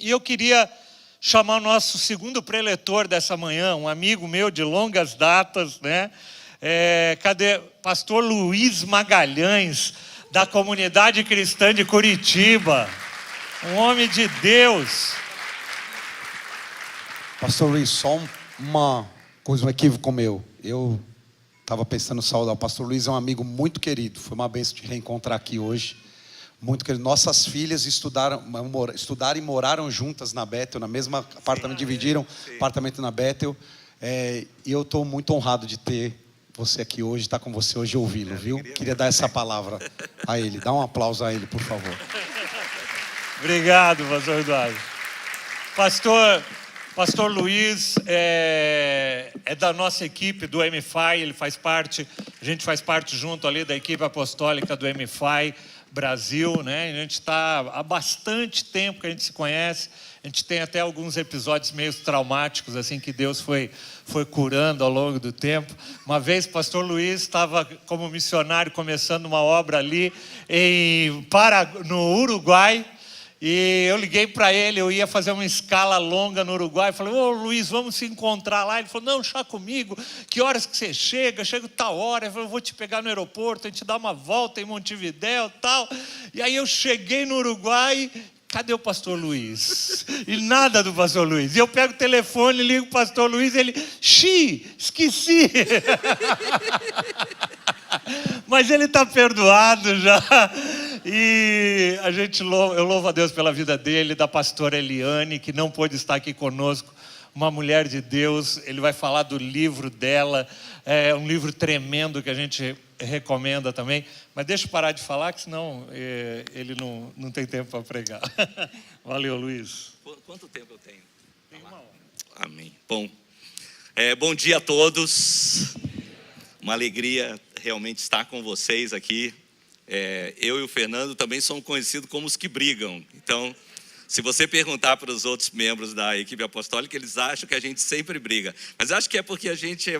E eu queria chamar o nosso segundo preletor dessa manhã, um amigo meu de longas datas, né? Cadê? Pastor Luiz Magalhães, da Comunidade Cristã de Curitiba. Um homem de Deus. Pastor Luiz, só uma coisa, um equívoco meu. Eu estava pensando em saudar. O pastor Luiz é um amigo muito querido. Foi uma bênção te reencontrar aqui hoje. Muito querido. Nossas filhas estudaram e moraram juntas na Bethel, na mesma apartamento, dividiram apartamento na Bethel. E eu estou muito honrado de ter você aqui hoje, estar com você hoje e ouvi-lo, viu? Queria dar essa palavra a ele. Dá um aplauso a ele, por favor. Obrigado, pastor Eduardo. Pastor Luiz é da nossa equipe do MFI, ele faz parte, a gente faz parte junto ali da equipe apostólica do MFI Brasil, né? A gente está há bastante tempo que a gente se conhece, a gente tem até alguns episódios meio traumáticos, assim, que Deus foi curando ao longo do tempo. Uma vez o pastor Luiz estava como missionário começando uma obra ali no Uruguai, e eu liguei para ele, eu ia fazer uma escala longa no Uruguai, falei, ô Luiz, vamos se encontrar lá. Ele falou, não, chá comigo, que horas que você chega? Chego tal hora. Eu falei, eu vou te pegar no aeroporto, a gente dá uma volta em Montevidéu e tal. E aí eu cheguei no Uruguai, cadê o pastor Luiz? E nada do pastor Luiz. E eu pego o telefone, ligo o pastor Luiz, ele, esqueci. Mas ele está perdoado já. E eu louvo a Deus pela vida dele, da pastora Eliane, que não pôde estar aqui conosco, uma mulher de Deus. Ele vai falar do livro dela, é um livro tremendo que a gente recomenda também. Mas deixa eu parar de falar, que senão ele não tem tempo para pregar. Valeu, Luiz. Quanto tempo eu tenho? Tem 1 hora. Amém. Bom dia a todos. Uma alegria realmente estar com vocês aqui. Eu e o Fernando também somos conhecidos como os que brigam. Então, se você perguntar para os outros membros da equipe apostólica, eles acham que a gente sempre briga. Mas acho que é porque a gente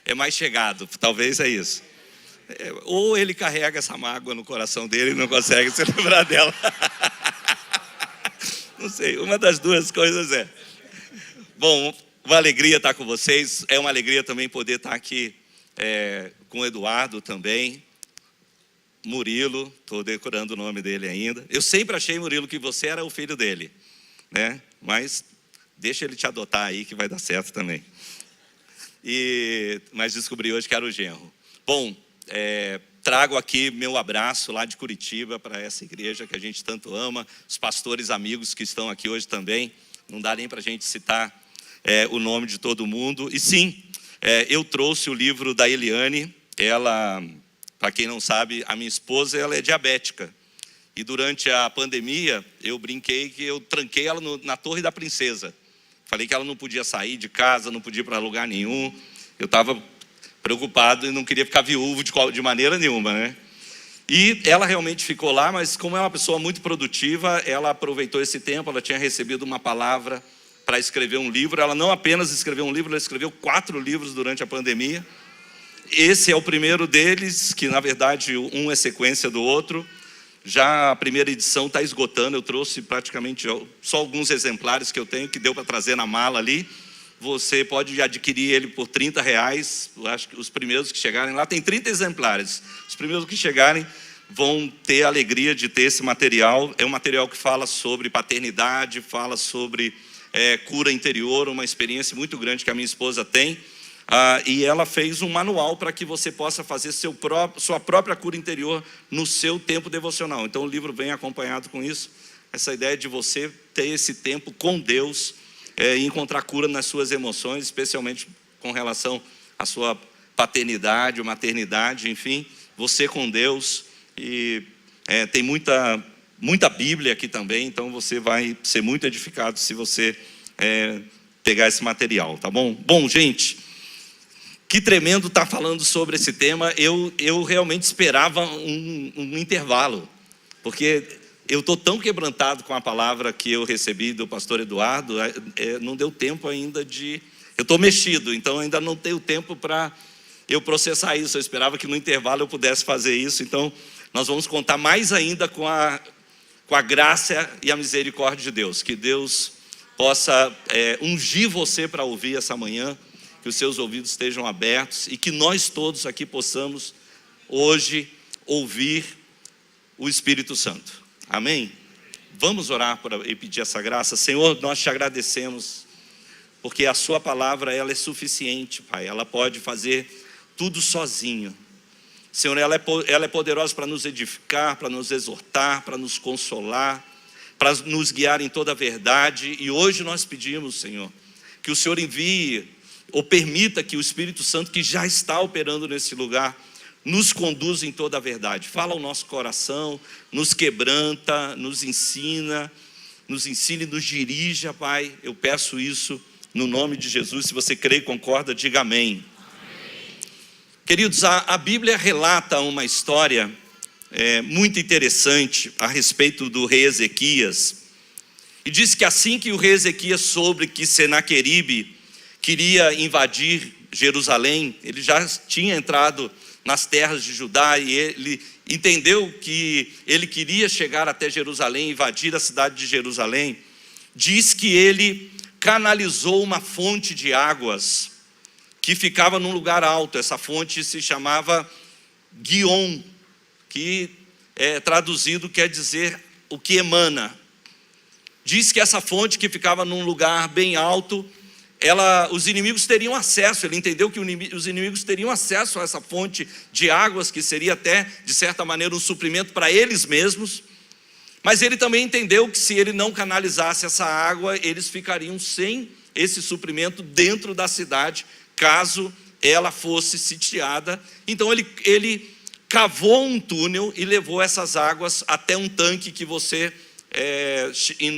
é mais chegado, talvez é isso. Ou ele carrega essa mágoa no coração dele e não consegue se livrar dela. Não sei, uma das duas coisas é. Bom, uma alegria estar com vocês. É uma alegria também poder estar aqui com o Eduardo também. Murilo, estou decorando o nome dele ainda. Eu sempre achei, Murilo, que você era o filho dele, né? Mas deixa ele te adotar aí que vai dar certo também. Mas descobri hoje que era o genro. Bom, trago aqui meu abraço lá de Curitiba para essa igreja que a gente tanto ama, os pastores amigos que estão aqui hoje também. Não dá nem para a gente citar o nome de todo mundo. E sim, eu trouxe o livro da Eliane. Ela, para quem não sabe, a minha esposa, ela é diabética. E durante a pandemia, eu brinquei que eu tranquei ela na Torre da Princesa. Falei que ela não podia sair de casa, não podia ir para lugar nenhum. Eu estava preocupado e não queria ficar viúvo de maneira nenhuma, né? E ela realmente ficou lá, mas como é uma pessoa muito produtiva, ela aproveitou esse tempo, ela tinha recebido uma palavra para escrever um livro. Ela não apenas escreveu um livro, ela escreveu 4 livros durante a pandemia. Esse é o primeiro deles, que na verdade um é sequência do outro. Já a primeira edição está esgotando, eu trouxe praticamente só alguns exemplares que eu tenho, que deu para trazer na mala ali. Você pode adquirir ele por R$30, eu acho que os primeiros que chegarem lá, tem 30 exemplares. Os primeiros que chegarem vão ter a alegria de ter esse material. É um material que fala sobre paternidade, fala sobre cura interior, uma experiência muito grande que a minha esposa tem. E ela fez um manual para que você possa fazer sua própria cura interior no seu tempo devocional. Então o livro vem acompanhado com isso, essa ideia de você ter esse tempo com Deus e encontrar cura nas suas emoções, especialmente com relação à sua paternidade ou maternidade, enfim, você com Deus. E tem muita Bíblia aqui também, então você vai ser muito edificado se você pegar esse material, tá bom? Bom, gente, que tremendo estar falando sobre esse tema. Eu realmente esperava um intervalo, porque eu estou tão quebrantado com a palavra que eu recebi do pastor Eduardo, não deu tempo ainda de... Eu estou mexido, então ainda não tenho tempo para eu processar isso. Eu esperava que no intervalo eu pudesse fazer isso, então nós vamos contar mais ainda com com a graça e a misericórdia de Deus. Que Deus possa ungir você para ouvir essa manhã, que os seus ouvidos estejam abertos e que nós todos aqui possamos hoje ouvir o Espírito Santo. Amém? Vamos orar e pedir essa graça. Senhor, nós te agradecemos, porque a sua palavra ela é suficiente, Pai. Ela pode fazer tudo sozinho. Senhor, ela é poderosa para nos edificar, para nos exortar, para nos consolar, para nos guiar em toda a verdade. E hoje nós pedimos, Senhor, que o Senhor envie ou permita que o Espírito Santo, que já está operando nesse lugar, nos conduza em toda a verdade. Fala ao nosso coração, nos quebranta, nos ensine, nos dirija, Pai. Eu peço isso no nome de Jesus. Se você crê e concorda, diga amém. Queridos, a Bíblia relata uma história muito interessante a respeito do rei Ezequias. E diz que assim que o rei Ezequias soube que Senaqueribe queria invadir Jerusalém, ele já tinha entrado nas terras de Judá e ele entendeu que ele queria chegar até Jerusalém, invadir a cidade de Jerusalém. Diz que ele canalizou uma fonte de águas que ficava num lugar alto. Essa fonte se chamava Guion, que traduzido quer dizer o que emana. Diz que essa fonte que ficava num lugar bem alto, os inimigos teriam acesso. Ele entendeu que os inimigos teriam acesso a essa fonte de águas, que seria até, de certa maneira, um suprimento para eles mesmos. Mas ele também entendeu que se ele não canalizasse essa água, eles ficariam sem esse suprimento dentro da cidade, caso ela fosse sitiada. Então ele cavou um túnel e levou essas águas até um tanque que você,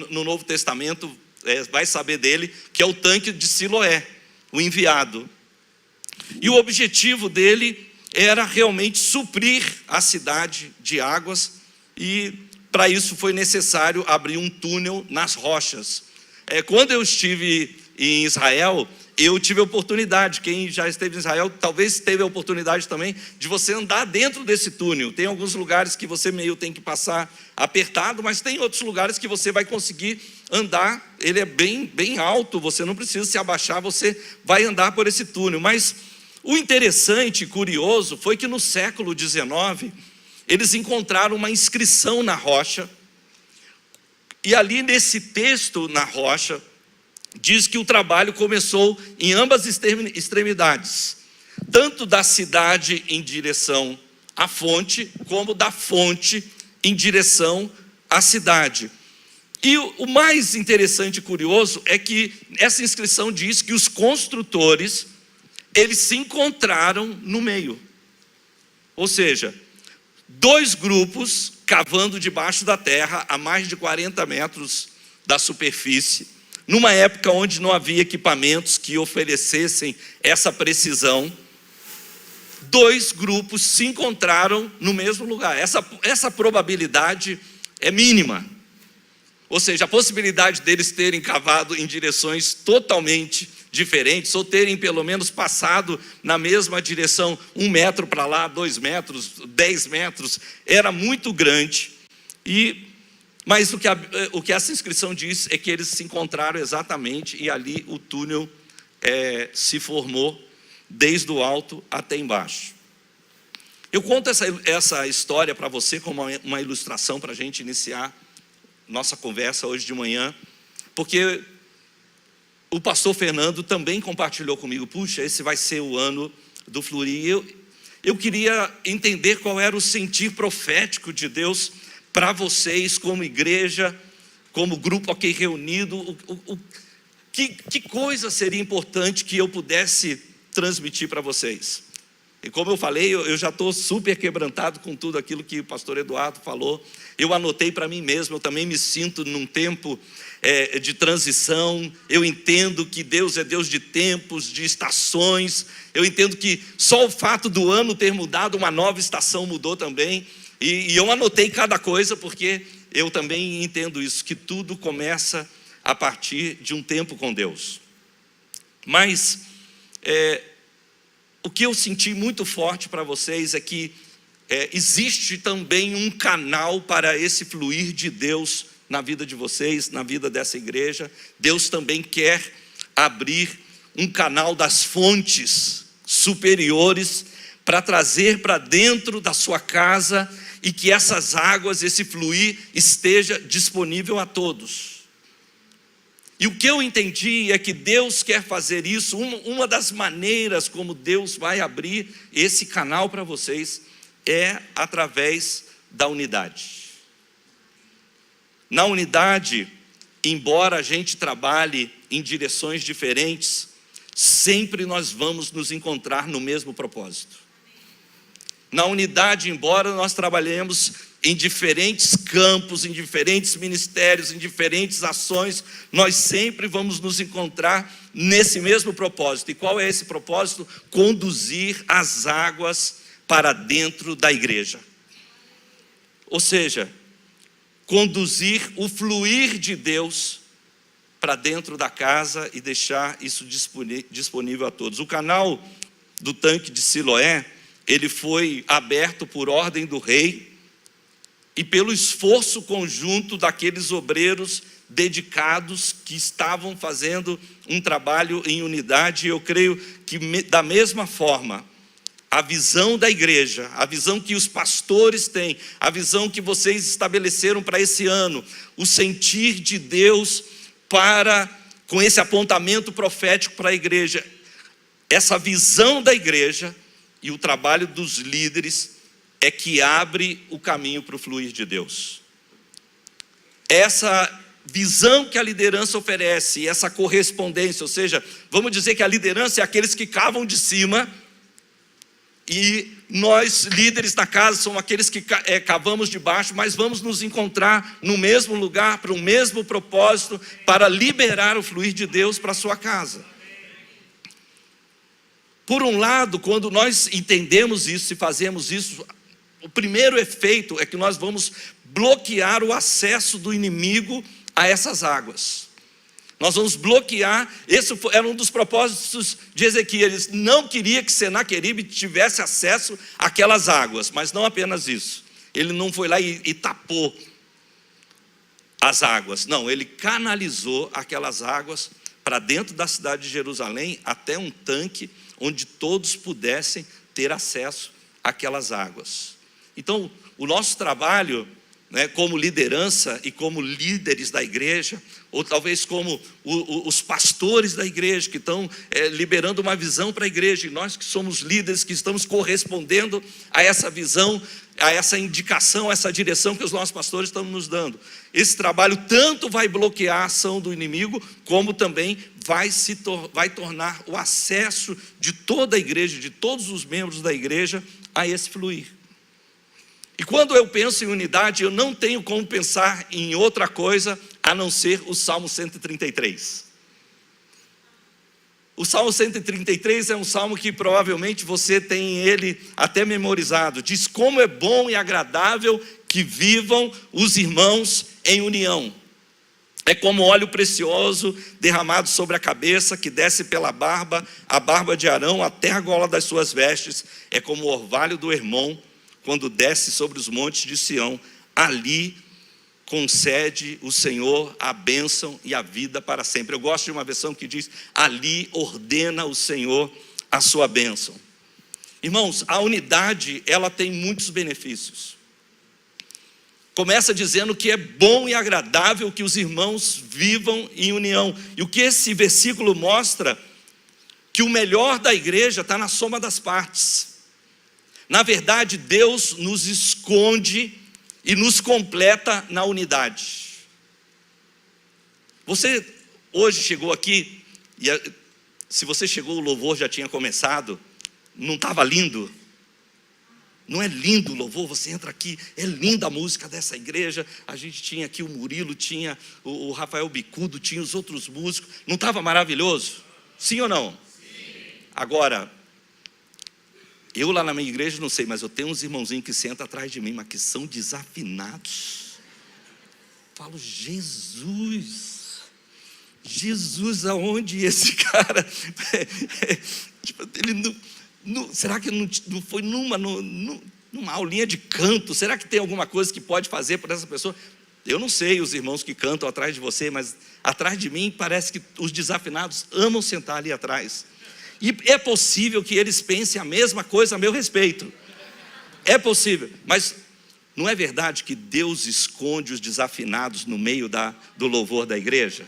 no Novo Testamento, vai saber dele, que é o tanque de Siloé, o enviado. E o objetivo dele era realmente suprir a cidade de águas, e para isso foi necessário abrir um túnel nas rochas. Quando eu estive em Israel, eu tive a oportunidade, quem já esteve em Israel talvez teve a oportunidade também de você andar dentro desse túnel. Tem alguns lugares que você meio tem que passar apertado, mas tem outros lugares que você vai conseguir andar. Ele é bem alto, você não precisa se abaixar, você vai andar por esse túnel. Mas o interessante e curioso foi que no século XIX eles encontraram uma inscrição na rocha, e ali nesse texto na rocha diz que o trabalho começou em ambas extremidades, tanto da cidade em direção à fonte, como da fonte em direção à cidade. E o mais interessante e curioso é que essa inscrição diz que os construtores, eles se encontraram no meio. Ou seja, dois grupos cavando debaixo da terra a mais de 40 metros da superfície, numa época onde não havia equipamentos que oferecessem essa precisão. Dois grupos se encontraram no mesmo lugar. Essa probabilidade é mínima. Ou seja, a possibilidade deles terem cavado em direções totalmente diferentes, ou terem pelo menos passado na mesma direção, 1 metro para lá, 2 metros, 10 metros, era muito grande. Mas o que essa inscrição diz é que eles se encontraram exatamente, e ali o túnel se formou desde o alto até embaixo. Eu conto essa história para você como uma ilustração para a gente iniciar nossa conversa hoje de manhã, porque o pastor Fernando também compartilhou comigo: puxa, esse vai ser o ano do Fluri. Eu queria entender qual era o sentir profético de Deus para vocês como igreja, como grupo aqui reunido. Que coisa seria importante que eu pudesse transmitir para vocês? E como eu falei, eu já estou super quebrantado com tudo aquilo que o pastor Eduardo falou. Eu anotei para mim mesmo, eu também me sinto num tempo de transição. Eu entendo que Deus é Deus de tempos, de estações. Eu entendo que só o fato do ano ter mudado, uma nova estação mudou também. E eu anotei cada coisa, porque eu também entendo isso, que tudo começa a partir de um tempo com Deus. Mas o que eu senti muito forte para vocês é que existe também um canal para esse fluir de Deus na vida de vocês, na vida dessa igreja. Deus também quer abrir um canal das fontes superiores para trazer para dentro da sua casa e que essas águas, esse fluir, esteja disponível a todos. E o que eu entendi é que Deus quer fazer isso. Uma das maneiras como Deus vai abrir esse canal para vocês é através da unidade. Na unidade, embora a gente trabalhe em direções diferentes, sempre nós vamos nos encontrar no mesmo propósito. Na unidade, embora nós trabalhemos em diferentes campos, em diferentes ministérios, em diferentes ações, nós sempre vamos nos encontrar nesse mesmo propósito. E qual é esse propósito? Conduzir as águas para dentro da igreja. Ou seja, conduzir o fluir de Deus para dentro da casa e deixar isso disponível a todos. O canal do tanque de Siloé, ele foi aberto por ordem do rei e pelo esforço conjunto daqueles obreiros dedicados que estavam fazendo um trabalho em unidade. Eu creio que da mesma forma, a visão da igreja, a visão que os pastores têm, a visão que vocês estabeleceram para esse ano, o sentir de Deus com esse apontamento profético para a igreja, essa visão da igreja e o trabalho dos líderes é que abre o caminho para o fluir de Deus. Essa visão que a liderança oferece, essa correspondência, ou seja, vamos dizer que a liderança é aqueles que cavam de cima, e nós, líderes da casa, somos aqueles que cavamos de baixo, mas vamos nos encontrar no mesmo lugar, para o mesmo propósito, para liberar o fluir de Deus para a sua casa. Por um lado, quando nós entendemos isso e fazemos isso, o primeiro efeito é que nós vamos bloquear o acesso do inimigo a essas águas. Nós vamos bloquear, esse era um dos propósitos de Ezequias. Ele não queria que Senaqueribe tivesse acesso àquelas águas, mas não apenas isso. Ele não foi lá e tapou as águas. Não, ele canalizou aquelas águas para dentro da cidade de Jerusalém, até um tanque onde todos pudessem ter acesso àquelas águas. Então, o nosso trabalho, como liderança e como líderes da igreja, ou talvez como os pastores da igreja que estão liberando uma visão para a igreja, e nós que somos líderes, que estamos correspondendo a essa visão, a essa indicação, a essa direção que os nossos pastores estão nos dando. Esse trabalho tanto vai bloquear a ação do inimigo, como também vai tornar o acesso de toda a igreja, de todos os membros da igreja, a esse fluir. E quando eu penso em unidade, eu não tenho como pensar em outra coisa a não ser o Salmo 133. O Salmo 133 é um salmo que provavelmente você tem ele até memorizado. Diz: como é bom e agradável que vivam os irmãos em união. É como óleo precioso derramado sobre a cabeça, que desce pela barba, a barba de Arão até a gola das suas vestes. É como o orvalho do Hermon, quando desce sobre os montes de Sião. Ali concede o Senhor a bênção e a vida para sempre. Eu gosto de uma versão que diz: ali ordena o Senhor a sua bênção. Irmãos, a unidade, ela tem muitos benefícios. Começa dizendo que é bom e agradável que os irmãos vivam em união. E o que esse versículo mostra? Que o melhor da igreja está na soma das partes. Na verdade, Deus nos esconde e nos completa na unidade. Você hoje chegou aqui, e se você chegou, o louvor já tinha começado. Não estava lindo? Não é lindo o louvor? Você entra aqui, é linda a música dessa igreja. A gente tinha aqui o Murilo, tinha o Rafael Bicudo, tinha os outros músicos. Não estava maravilhoso? Sim ou não? Sim. Agora, eu lá na minha igreja não sei, mas eu tenho uns irmãozinhos que sentam atrás de mim, mas que são desafinados. Falo: Jesus, aonde esse cara? Tipo, ele não, será que não foi numa? numa aulinha de canto, será que tem alguma coisa que pode fazer por essa pessoa? Eu não sei os irmãos que cantam atrás de você, mas atrás de mim parece que os desafinados amam sentar ali atrás. E é possível que eles pensem a mesma coisa a meu respeito. É possível, mas não é verdade que Deus esconde os desafinados no meio do louvor da igreja?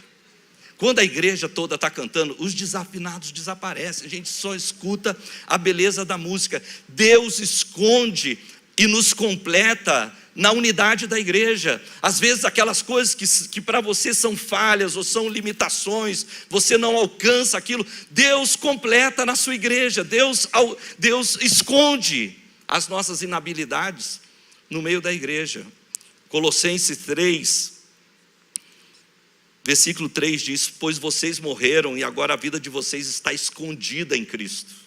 Quando a igreja toda está cantando, os desafinados desaparecem, a gente só escuta a beleza da música. Deus esconde e nos completa na unidade da igreja. Às vezes aquelas coisas que para você são falhas ou são limitações, você não alcança aquilo, Deus completa na sua igreja. Deus esconde as nossas inabilidades no meio da igreja. Colossenses 3, versículo 3 diz: pois vocês morreram e agora a vida de vocês está escondida em Cristo.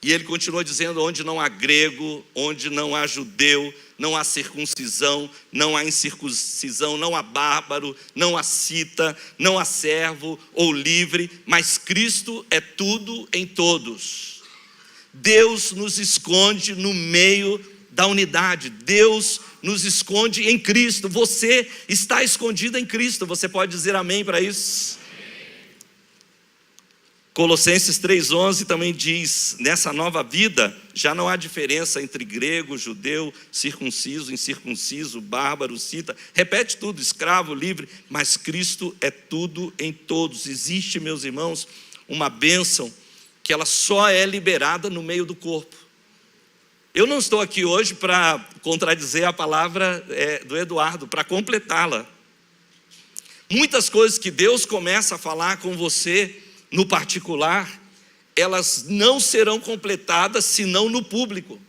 E ele continua dizendo: onde não há grego, onde não há judeu, não há circuncisão, não há incircuncisão, não há bárbaro, não há cita, não há servo ou livre, mas Cristo é tudo em todos. Deus nos esconde no meio da unidade. Deus nos esconde em Cristo. Você está escondido em Cristo. Você pode dizer amém para isso? Colossenses 3,11 também diz: nessa nova vida já não há diferença entre grego, judeu, circunciso, incircunciso, bárbaro, cita. Repete tudo: escravo, livre, mas Cristo é tudo em todos. Existe, meus irmãos, uma bênção que ela só é liberada no meio do corpo. Eu não estou aqui hoje para contradizer a palavra do Eduardo, para completá-la. Muitas coisas que Deus começa a falar com você no particular, elas não serão completadas senão no público.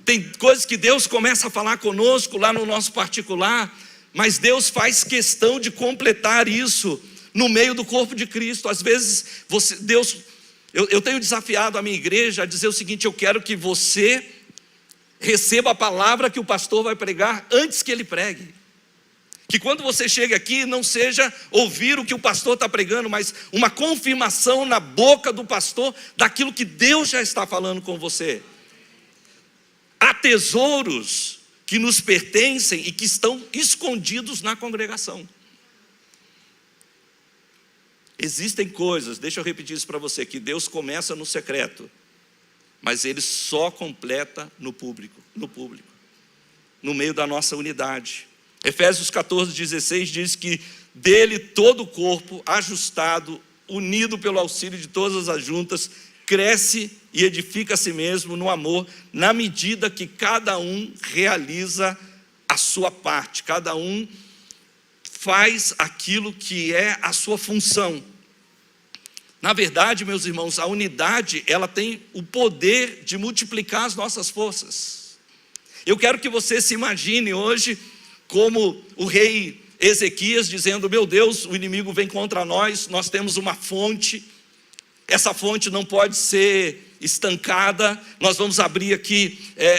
Tem coisas que Deus começa a falar conosco lá no nosso particular, mas Deus faz questão de completar isso no meio do corpo de Cristo. Às vezes, eu tenho desafiado a minha igreja a dizer o seguinte: eu quero que você receba a palavra que o pastor vai pregar antes que ele pregue. Que quando você chega aqui, não seja ouvir o que o pastor está pregando, mas uma confirmação na boca do pastor daquilo que Deus já está falando com você. Há tesouros que nos pertencem e que estão escondidos na congregação. Existem coisas, deixa eu repetir isso para você, que Deus começa no secreto, mas Ele só completa no público, no meio da nossa unidade. Efésios 14:16 diz que dele todo o corpo, ajustado, unido pelo auxílio de todas as juntas, cresce e edifica a si mesmo no amor, na medida que cada um realiza a sua parte, cada um faz aquilo que é a sua função. Na verdade, meus irmãos, a unidade, ela tem o poder de multiplicar as nossas forças. Eu quero que você se imagine hoje como o rei Ezequias dizendo: meu Deus, o inimigo vem contra nós, nós temos uma fonte, essa fonte não pode ser estancada, nós vamos abrir aqui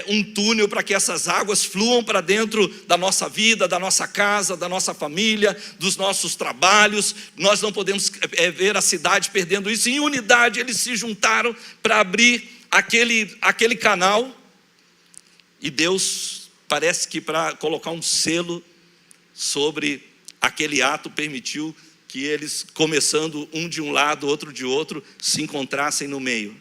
um túnel para que essas águas fluam para dentro da nossa vida, da nossa casa, da nossa família, dos nossos trabalhos. Nós não podemos ver a cidade perdendo isso. Em unidade eles se juntaram para abrir aquele canal, e Deus parece que para colocar um selo sobre aquele ato permitiu que eles, começando um de um lado, outro de outro, se encontrassem no meio.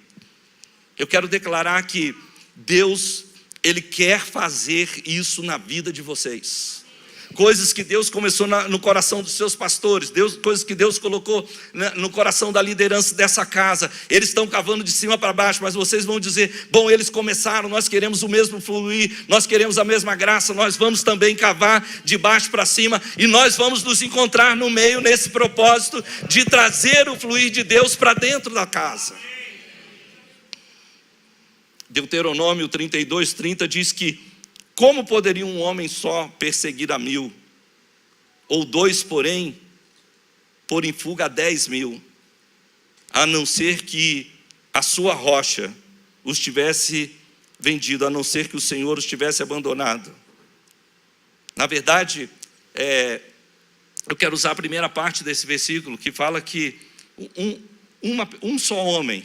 Eu quero declarar que Deus, Ele quer fazer isso na vida de vocês. Coisas que Deus começou no coração dos seus pastores, coisas que Deus colocou no coração da liderança dessa casa. Eles estão cavando de cima para baixo, mas vocês vão dizer: bom, eles começaram, nós queremos o mesmo fluir, nós queremos a mesma graça, nós vamos também cavar de baixo para cima, e nós vamos nos encontrar no meio nesse propósito de trazer o fluir de Deus para dentro da casa. Deuteronômio 32:30 diz que: como poderia um homem só perseguir a 1000? Ou 2, porém, pôr em fuga a 10.000, a não ser que a sua rocha os tivesse vendido, a não ser que o Senhor os tivesse abandonado. Na verdade, eu quero usar a primeira parte desse versículo, que fala que um só homem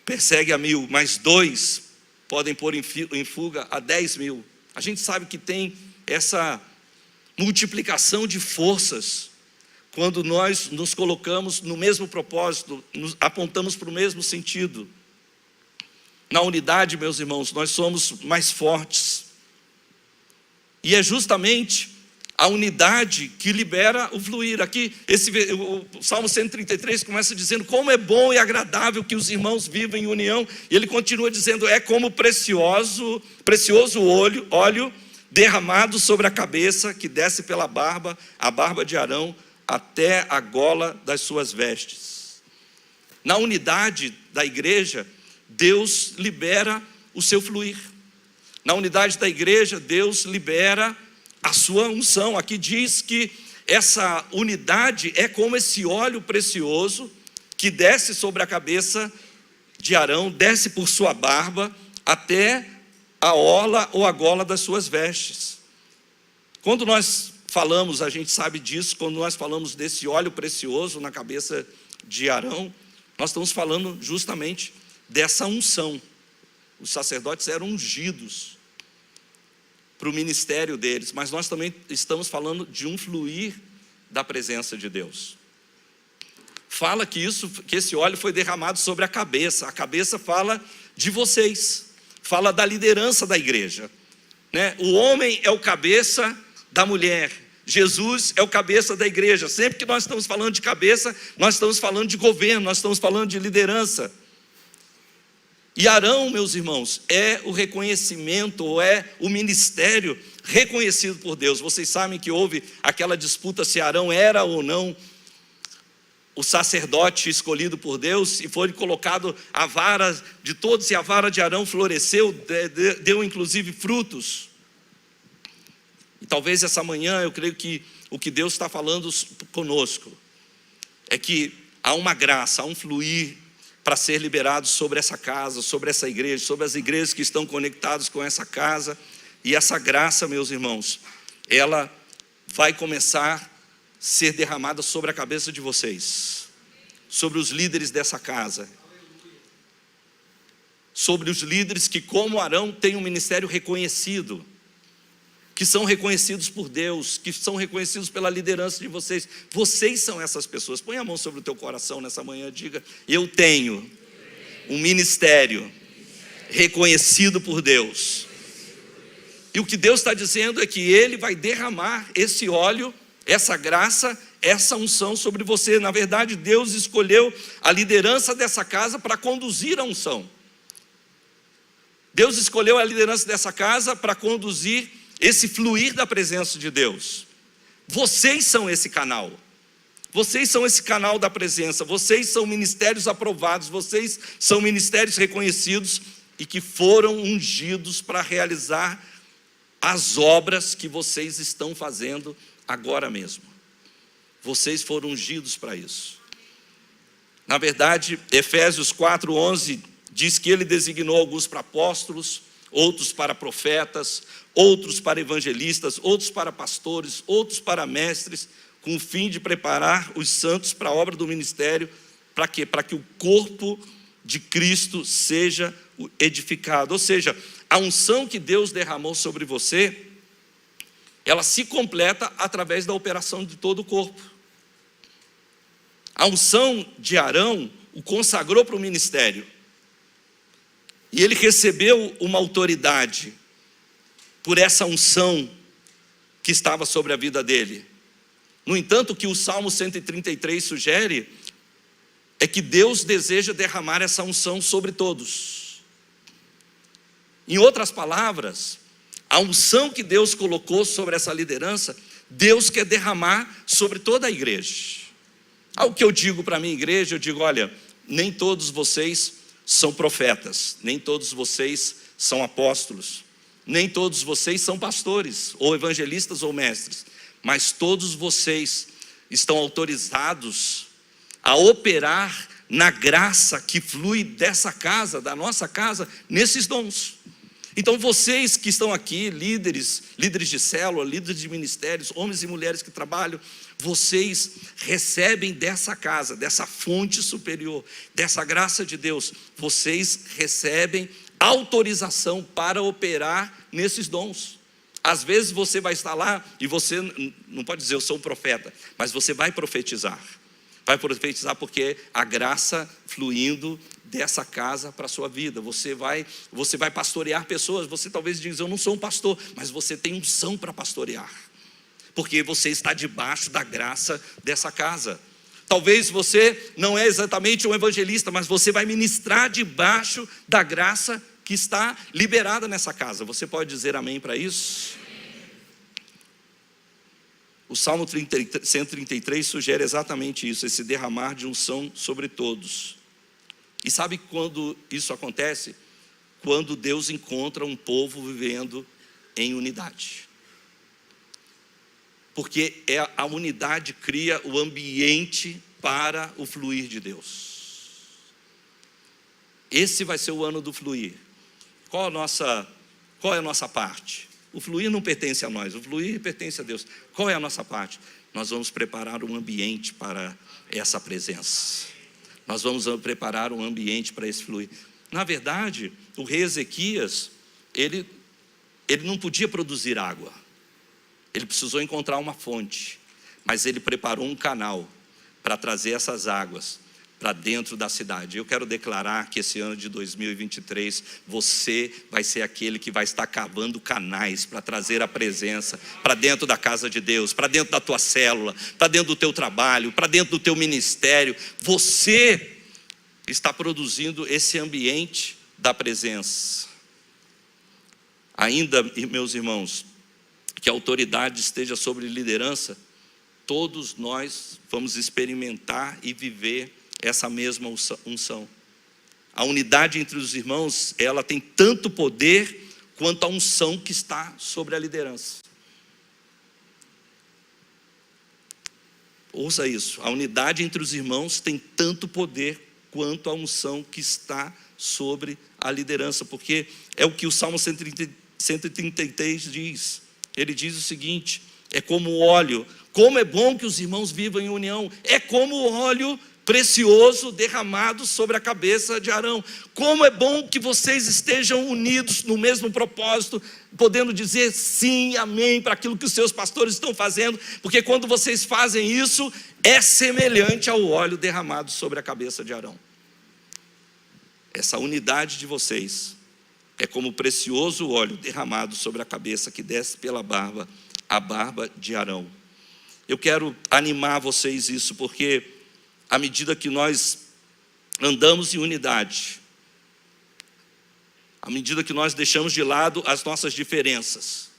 persegue a 1000, mas 2 podem pôr em fuga a 10 mil. A gente sabe que tem essa multiplicação de forças quando nós nos colocamos no mesmo propósito, nos apontamos para o mesmo sentido. Na unidade, meus irmãos, nós somos mais fortes. E é justamente a unidade que libera o fluir. Aqui, o Salmo 133 começa dizendo como é bom e agradável que os irmãos vivam em união. E ele continua dizendo, é como precioso óleo derramado sobre a cabeça, que desce pela barba, a barba de Arão, até a gola das suas vestes. Na unidade da igreja, Deus libera o seu fluir. Na unidade da igreja, Deus libera a sua unção. Aqui diz que essa unidade é como esse óleo precioso que desce sobre a cabeça de Arão, desce por sua barba até a orla ou a gola das suas vestes. Quando nós falamos, a gente sabe disso, quando nós falamos desse óleo precioso na cabeça de Arão, nós estamos falando justamente dessa unção. Os sacerdotes eram ungidos para o ministério deles, mas nós também estamos falando de um fluir da presença de Deus. Fala que esse óleo foi derramado sobre a cabeça fala de vocês, fala da liderança da igreja, né? O homem é o cabeça da mulher, Jesus é o cabeça da igreja. Sempre que nós estamos falando de cabeça, nós estamos falando de governo, nós estamos falando de liderança. E Arão, meus irmãos, é o reconhecimento, ou é o ministério reconhecido por Deus. Vocês sabem que houve aquela disputa se Arão era ou não o sacerdote escolhido por Deus, e foi colocado a vara de todos, e a vara de Arão floresceu, deu inclusive frutos. E talvez essa manhã, eu creio que o que Deus está falando conosco é que há uma graça, há um fluir para ser liberado sobre essa casa, sobre essa igreja, sobre as igrejas que estão conectadas com essa casa. E essa graça, meus irmãos, ela vai começar a ser derramada sobre a cabeça de vocês, sobre os líderes dessa casa, sobre os líderes que, como Arão, têm um ministério reconhecido, que são reconhecidos por Deus, que são reconhecidos pela liderança de vocês. Vocês são essas pessoas. Põe a mão sobre o teu coração nessa manhã, diga: eu tenho um ministério reconhecido por Deus. E o que Deus está dizendo é que Ele vai derramar esse óleo, essa graça, essa unção sobre você. Na verdade, Deus escolheu a liderança dessa casa para conduzir a unção. Deus escolheu a liderança dessa casa para conduzir esse fluir da presença de Deus. Vocês são esse canal. Vocês são esse canal da presença. Vocês são ministérios aprovados. Vocês são ministérios reconhecidos e que foram ungidos para realizar as obras que vocês estão fazendo agora mesmo. Vocês foram ungidos para isso. Na verdade, Efésios 4:11 diz que Ele designou alguns para apóstolos, outros para profetas, outros para evangelistas, outros para pastores, outros para mestres, com o fim de preparar os santos para a obra do ministério. Para quê? Para que o corpo de Cristo seja edificado. Ou seja, a unção que Deus derramou sobre você, ela se completa através da operação de todo o corpo. A unção de Arão o consagrou para o ministério. E ele recebeu uma autoridade por essa unção que estava sobre a vida dele. No entanto, o que o Salmo 133 sugere é que Deus deseja derramar essa unção sobre todos. Em outras palavras, a unção que Deus colocou sobre essa liderança, Deus quer derramar sobre toda a igreja. Algo que eu digo para a minha igreja, eu digo: olha, nem todos vocês são profetas, nem todos vocês são apóstolos, nem todos vocês são pastores, ou evangelistas, ou mestres, mas todos vocês estão autorizados a operar na graça que flui dessa casa, da nossa casa, nesses dons. Então vocês que estão aqui, líderes de célula, líderes de ministérios, homens e mulheres que trabalham, vocês recebem dessa casa, dessa fonte superior, dessa graça de Deus, vocês recebem autorização para operar nesses dons. Às vezes você vai estar lá e você não pode dizer eu sou um profeta, mas você vai profetizar. Vai profetizar porque a graça fluindo dessa casa para a sua vida. Você vai pastorear pessoas. Você talvez diz, eu não sou um pastor, mas você tem unção para pastorear. Porque você está debaixo da graça dessa casa. Talvez você não é exatamente um evangelista, mas você vai ministrar debaixo da graça que está liberada nessa casa. Você pode dizer amém para isso? O Salmo 133 sugere exatamente isso, esse derramar de unção sobre todos. E sabe quando isso acontece? Quando Deus encontra um povo vivendo em unidade. Porque a unidade cria o ambiente para o fluir de Deus. Esse vai ser o ano do fluir. Qual é a nossa parte? O fluir não pertence a nós, o fluir pertence a Deus. Qual é a nossa parte? Nós vamos preparar um ambiente para essa presença. Nós vamos preparar um ambiente para esse fluir. Na verdade, o rei Ezequias, ele não podia produzir água. Ele precisou encontrar uma fonte, mas ele preparou um canal para trazer essas águas para dentro da cidade. Eu quero declarar que esse ano de 2023, você vai ser aquele que vai estar cavando canais para trazer a presença para dentro da casa de Deus, para dentro da tua célula, para dentro do teu trabalho, para dentro do teu ministério. Você está produzindo esse ambiente da presença. Ainda, meus irmãos, que a autoridade esteja sobre liderança, todos nós vamos experimentar e viver essa mesma unção. A unidade entre os irmãos, ela tem tanto poder quanto a unção que está sobre a liderança. Ouça isso, a unidade entre os irmãos tem tanto poder quanto a unção que está sobre a liderança, porque é o que o Salmo 133 diz. Ele diz o seguinte: é como óleo, como é bom que os irmãos vivam em união, é como óleo precioso derramado sobre a cabeça de Arão. Como é bom que vocês estejam unidos no mesmo propósito, podendo dizer sim, amém, para aquilo que os seus pastores estão fazendo, porque quando vocês fazem isso, é semelhante ao óleo derramado sobre a cabeça de Arão. Essa unidade de vocês é como o precioso óleo derramado sobre a cabeça que desce pela barba, a barba de Arão. Eu quero animar vocês isso, porque à medida que nós andamos em unidade, à medida que nós deixamos de lado as nossas diferenças,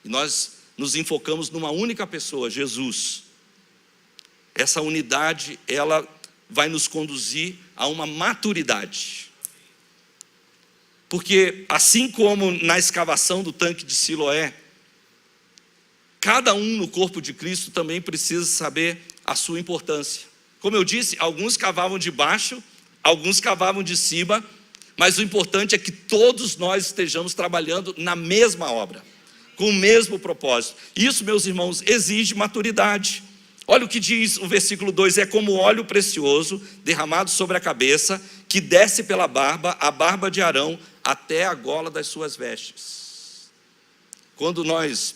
e nós nos enfocamos numa única pessoa, Jesus, essa unidade, ela vai nos conduzir a uma maturidade. Porque assim como na escavação do tanque de Siloé, cada um no corpo de Cristo também precisa saber a sua importância. Como eu disse, alguns cavavam de baixo, alguns cavavam de cima, mas o importante é que todos nós estejamos trabalhando na mesma obra, com o mesmo propósito. Isso, meus irmãos, exige maturidade. Olha o que diz o versículo 2: é como óleo precioso derramado sobre a cabeça, que desce pela barba, a barba de Arão, até a gola das suas vestes. Quando nós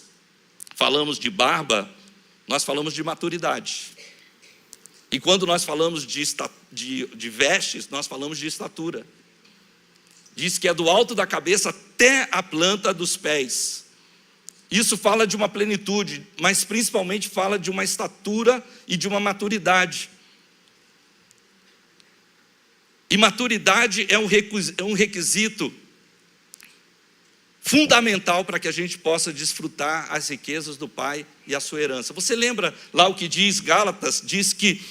falamos de barba, nós falamos de maturidade. E quando nós falamos de vestes, nós falamos de estatura. Diz que é do alto da cabeça até a planta dos pés. Isso fala de uma plenitude, mas principalmente fala de uma estatura e de uma maturidade. E maturidade é um requisito fundamental para que a gente possa desfrutar as riquezas do Pai e a sua herança. Você lembra lá o que diz Gálatas? Diz que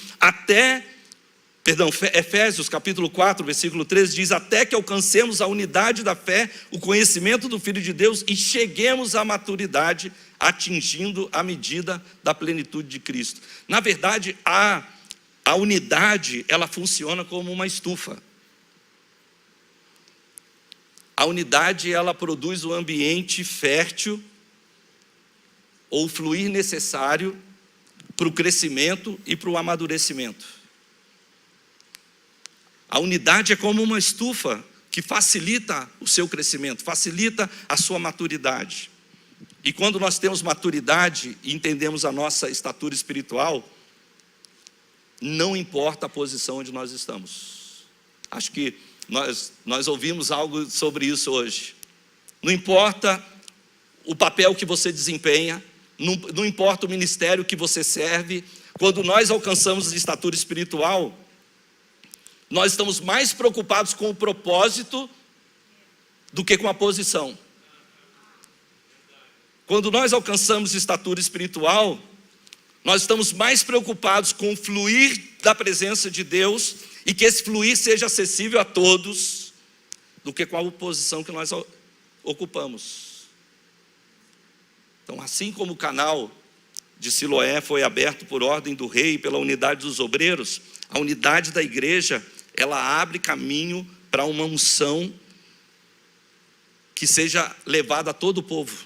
Efésios capítulo 4, versículo 13, diz: até que alcancemos a unidade da fé, o conhecimento do Filho de Deus e cheguemos à maturidade, atingindo a medida da plenitude de Cristo. Na verdade, a unidade, ela funciona como uma estufa. A unidade, ela produz um ambiente fértil, ou fluir necessário para o crescimento e para o amadurecimento. A unidade é como uma estufa que facilita o seu crescimento, facilita a sua maturidade. E quando nós temos maturidade e entendemos a nossa estatura espiritual, não importa a posição onde nós estamos. Acho que nós ouvimos algo sobre isso hoje. Não importa o papel que você desempenha, não importa o ministério que você serve, quando nós alcançamos a estatura espiritual, nós estamos mais preocupados com o propósito do que com a posição. Quando nós alcançamos estatura espiritual, nós estamos mais preocupados com o fluir da presença de Deus e que esse fluir seja acessível a todos, do que com a posição que nós ocupamos. Então, assim como o canal de Siloé foi aberto por ordem do rei e pela unidade dos obreiros, a unidade da igreja, ela abre caminho para uma unção que seja levada a todo o povo.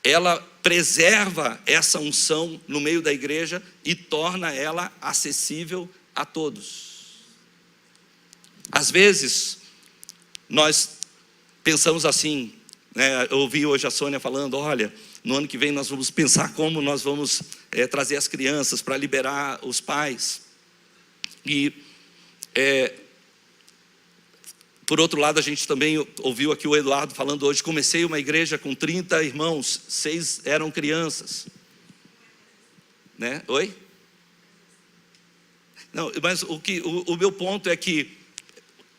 Ela preserva essa unção no meio da igreja e torna ela acessível a todos. Às vezes, nós pensamos assim, né? Eu ouvi hoje a Sônia falando, olha, no ano que vem nós vamos pensar como nós vamos trazer as crianças para liberar os pais. E, por outro lado, a gente também ouviu aqui o Eduardo falando hoje, comecei uma igreja com 30 irmãos, 6 eram crianças. Né? Oi? Não, mas o meu ponto é que,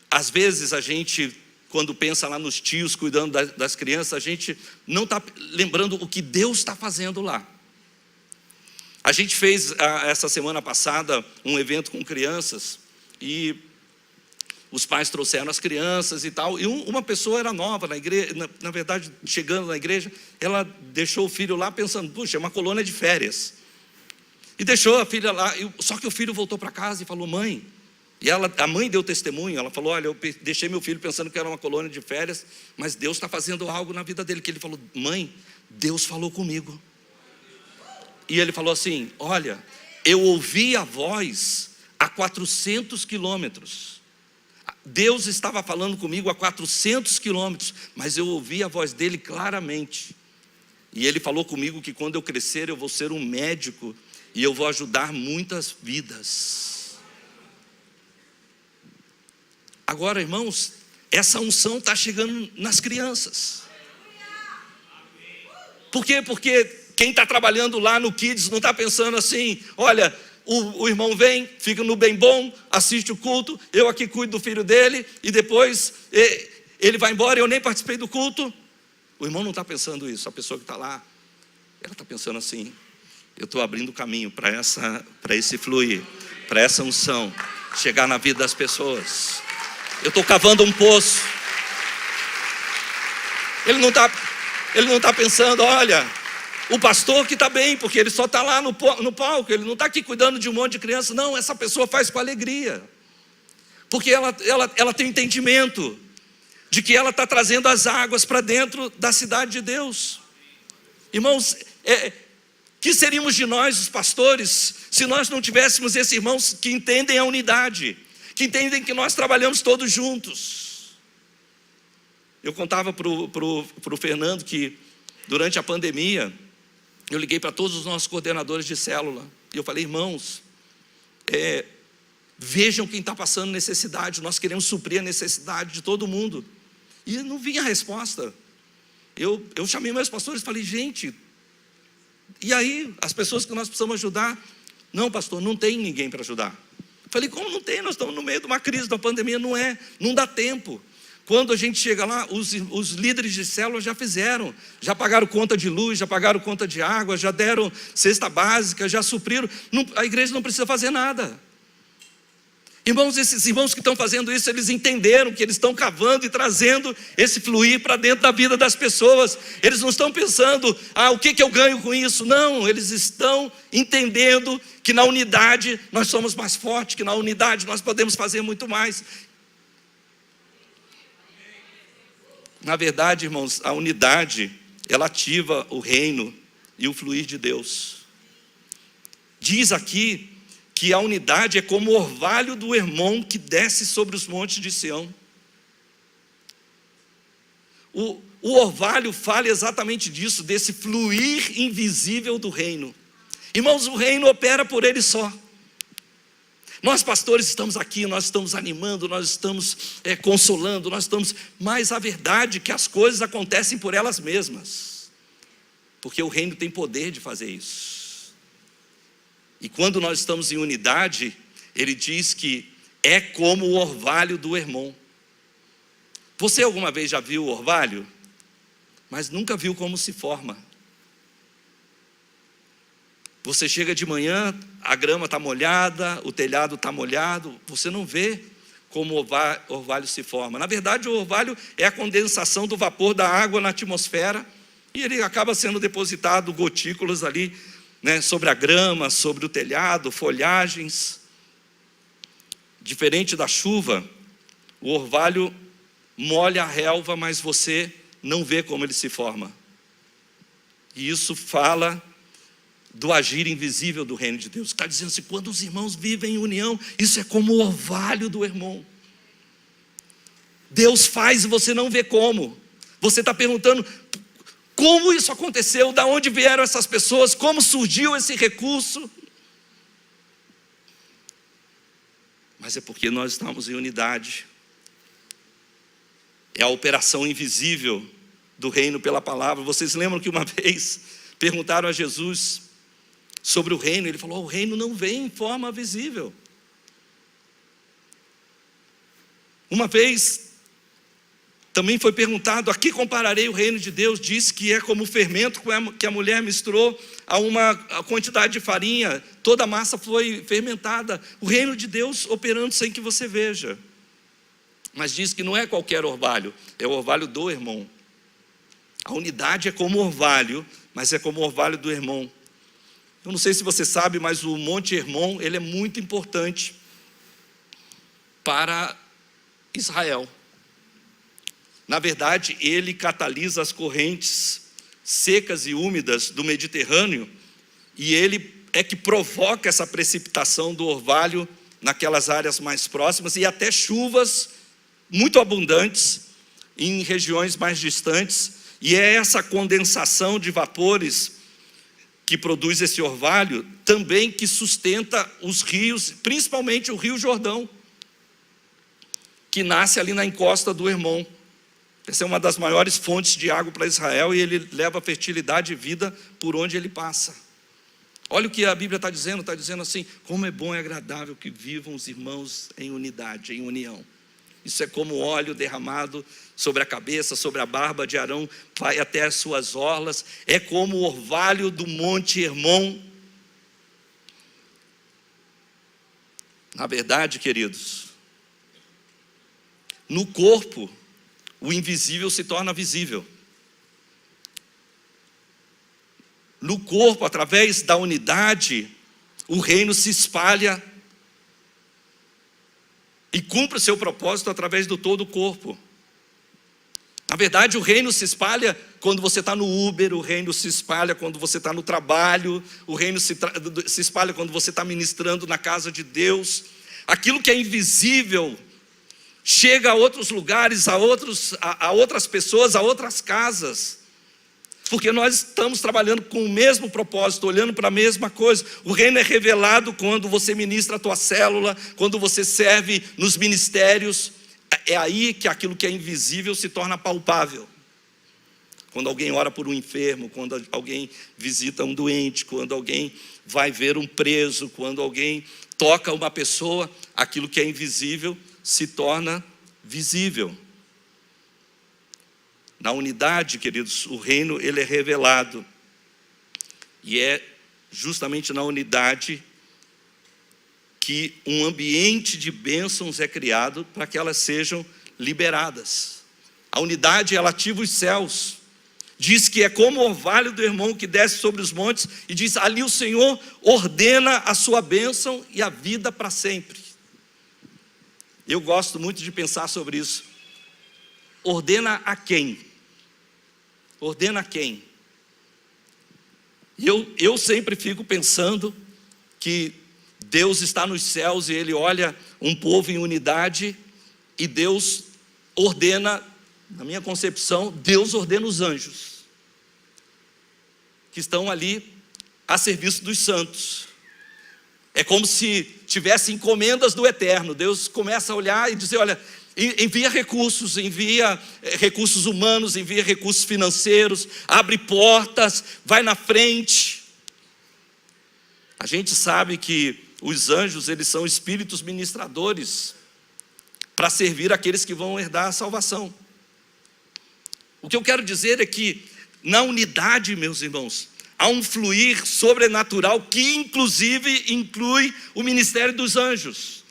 às vezes a gente, quando pensa lá nos tios cuidando das crianças, a gente não está lembrando o que Deus está fazendo lá. A gente fez, essa semana passada, um evento com crianças, e os pais trouxeram as crianças e tal, e uma pessoa era nova na igreja, na verdade, chegando na igreja, ela deixou o filho lá pensando, puxa, é uma colônia de férias. E deixou a filha lá, só que o filho voltou para casa e falou, mãe, e a mãe deu testemunho, ela falou, olha, eu deixei meu filho pensando que era uma colônia de férias, mas Deus está fazendo algo na vida dele, que ele falou, mãe, Deus falou comigo. E ele falou assim, olha, eu ouvi a voz a 400 quilômetros. Deus estava falando comigo a 400 quilômetros, mas eu ouvi a voz dele claramente. E ele falou comigo que quando eu crescer eu vou ser um médico e eu vou ajudar muitas vidas. Agora, irmãos, essa unção está chegando nas crianças. Por quê? Porque quem está trabalhando lá no Kids não está pensando assim, olha, o irmão vem, fica no bem bom, assiste o culto, eu aqui cuido do filho dele, e depois ele vai embora, eu nem participei do culto. O irmão não está pensando isso, a pessoa que está lá, ela está pensando assim, eu estou abrindo caminho para esse fluir, para essa unção, chegar na vida das pessoas. Eu estou cavando um poço. Ele não está pensando, olha, o pastor que está bem, porque ele só está lá no palco, ele não está aqui cuidando de um monte de criança. Não, essa pessoa faz com alegria, porque ela tem entendimento de que ela está trazendo as águas para dentro da cidade de Deus. Irmãos, que seríamos de nós, os pastores, se nós não tivéssemos esses irmãos que entendem a unidade, que entendem que nós trabalhamos todos juntos. Eu contava para o Fernando que durante a pandemia, eu liguei para todos os nossos coordenadores de célula, e eu falei, irmãos, vejam quem está passando necessidade, nós queremos suprir a necessidade de todo mundo. E não vinha a resposta. Eu chamei meus pastores e falei, gente, e aí, as pessoas que nós precisamos ajudar? Não, pastor, não tem ninguém para ajudar. Falei, como não tem? Nós estamos no meio de uma crise, da pandemia, não dá tempo. Quando a gente chega lá, os líderes de célula já fizeram, já pagaram conta de luz, já pagaram conta de água, já deram cesta básica, já supriram. A igreja não precisa fazer nada. Irmãos, esses irmãos que estão fazendo isso, eles entenderam que eles estão cavando e trazendo esse fluir para dentro da vida das pessoas. Eles não estão pensando, o que eu ganho com isso? Não, eles estão entendendo que na unidade nós somos mais fortes, que na unidade nós podemos fazer muito mais. Na verdade, irmãos, a unidade, ela ativa o reino e o fluir de Deus. Diz aqui que a unidade é como o orvalho do Hermon que desce sobre os montes de Sião. O orvalho fala exatamente disso, desse fluir invisível do reino. Irmãos, o reino opera por ele só. Nós pastores estamos aqui, nós estamos animando, nós estamos consolando, mas a verdade é que as coisas acontecem por elas mesmas, porque o reino tem poder de fazer isso. E quando nós estamos em unidade, ele diz que é como o orvalho do Hermon. Você alguma vez já viu o orvalho? Mas nunca viu como se forma. Você chega de manhã, a grama está molhada, o telhado está molhado, você não vê como o orvalho se forma. Na verdade, o orvalho é a condensação do vapor da água na atmosfera, e ele acaba sendo depositado gotículas ali, né, sobre a grama, sobre o telhado, folhagens. Diferente da chuva, o orvalho molha a relva, mas você não vê como ele se forma. E isso fala do agir invisível do reino de Deus. Está dizendo assim, quando os irmãos vivem em união, isso é como o orvalho do Hermon. Deus faz e você não vê como. Você está perguntando, como isso aconteceu? De onde vieram essas pessoas? Como surgiu esse recurso? Mas é porque nós estamos em unidade. É a operação invisível do reino pela palavra. Vocês lembram que uma vez perguntaram a Jesus sobre o reino, ele falou, o reino não vem em forma visível. Uma vez, também foi perguntado, a que compararei o reino de Deus? Disse que é como o fermento que a mulher misturou a uma quantidade de farinha, toda a massa foi fermentada. O reino de Deus operando sem que você veja. Mas diz que não é qualquer orvalho, é o orvalho do Hermon. A unidade é como orvalho, mas é como o orvalho do Hermon. Eu não sei se você sabe, mas o Monte Hermon, ele é muito importante para Israel. Na verdade, ele catalisa as correntes secas e úmidas do Mediterrâneo, e ele é que provoca essa precipitação do orvalho naquelas áreas mais próximas, e até chuvas muito abundantes em regiões mais distantes, e é essa condensação de vapores que produz esse orvalho, também que sustenta os rios, principalmente o Rio Jordão, que nasce ali na encosta do Hermon. Essa é uma das maiores fontes de água para Israel, e ele leva fertilidade e vida por onde ele passa. Olha o que a Bíblia está dizendo assim, como é bom e agradável que vivam os irmãos em unidade, em união. Isso é como óleo derramado sobre a cabeça, sobre a barba de Arão, vai até as suas orlas. É como o orvalho do Monte Hermon. Na verdade, queridos, no corpo, o invisível se torna visível. No corpo, através da unidade, o reino se espalha e cumpre o seu propósito através do todo o corpo. Na verdade, o reino se espalha quando você está no Uber, o reino se espalha quando você está no trabalho, o reino se espalha quando você está ministrando na casa de Deus. Aquilo que é invisível chega a outros lugares, a outras pessoas, a outras casas. Porque nós estamos trabalhando com o mesmo propósito, olhando para a mesma coisa. O reino é revelado quando você ministra a tua célula, quando você serve nos ministérios. É aí que aquilo que é invisível se torna palpável. Quando alguém ora por um enfermo, quando alguém visita um doente, quando alguém vai ver um preso, quando alguém toca uma pessoa, aquilo que é invisível se torna visível. Na unidade, queridos, o reino ele é revelado. E é justamente na unidade que um ambiente de bênçãos é criado para que elas sejam liberadas. A unidade, ela ativa os céus. Diz que é como o orvalho do Hermon que desce sobre os montes, e diz, ali o Senhor ordena a sua bênção e a vida para sempre. Eu gosto muito de pensar sobre isso. Ordena a quem? Ordena a quem? Eu sempre fico pensando que Deus está nos céus e Ele olha um povo em unidade, e Deus ordena, na minha concepção, Deus ordena os anjos, que estão ali a serviço dos santos. É como se tivesse encomendas do eterno. Deus começa a olhar e dizer, olha, envia recursos humanos, envia recursos financeiros, abre portas, vai na frente. A gente sabe que os anjos, eles são espíritos ministradores para servir aqueles que vão herdar a salvação. O que eu quero dizer é que na unidade, meus irmãos, há um fluir sobrenatural que inclusive inclui o ministério dos anjos.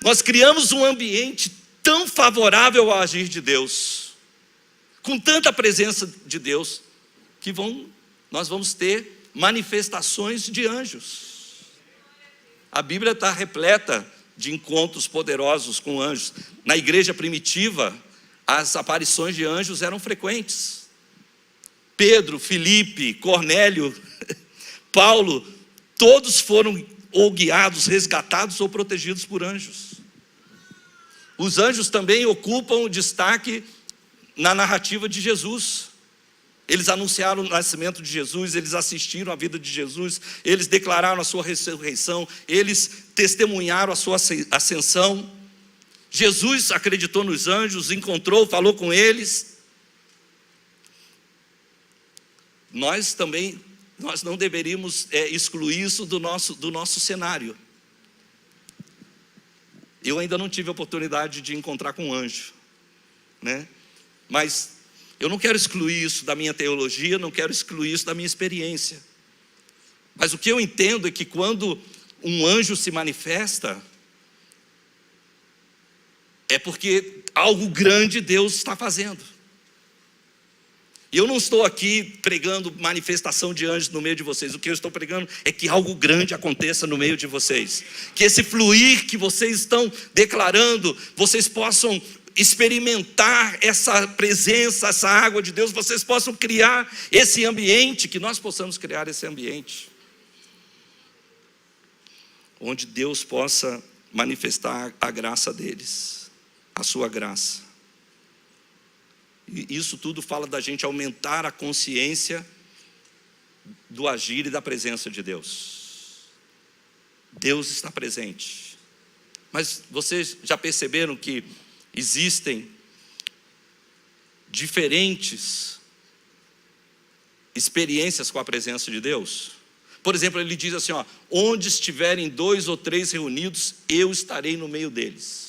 Nós criamos um ambiente tão favorável ao agir de Deus, com tanta presença de Deus, que nós vamos ter manifestações de anjos. A Bíblia está repleta de encontros poderosos com anjos. Na igreja primitiva, as aparições de anjos eram frequentes. Pedro, Filipe, Cornélio, Paulo, todos foram ou guiados, resgatados ou protegidos por anjos. Os anjos também ocupam destaque na narrativa de Jesus. Eles anunciaram o nascimento de Jesus, eles assistiram a vida de Jesus, eles declararam a sua ressurreição, eles testemunharam a sua ascensão. Jesus acreditou nos anjos, encontrou, falou com eles. Nós não deveríamos excluir isso do nosso cenário. Eu ainda não tive a oportunidade de encontrar com um anjo, né? Mas eu não quero excluir isso da minha teologia, não quero excluir isso da minha experiência. Mas o que eu entendo é que quando um anjo se manifesta, é porque algo grande Deus está fazendo. E eu não estou aqui pregando manifestação de anjos no meio de vocês. O que eu estou pregando é que algo grande aconteça no meio de vocês. Que esse fluir que vocês estão declarando, vocês possam experimentar essa presença, essa água de Deus, vocês possam criar esse ambiente, que nós possamos criar esse ambiente, onde Deus possa manifestar a graça deles, a sua graça. E isso tudo fala da gente aumentar a consciência do agir e da presença de Deus. Deus está presente. Mas vocês já perceberam que existem diferentes experiências com a presença de Deus? Por exemplo, ele diz assim, onde estiverem 2 ou 3 reunidos, eu estarei no meio deles.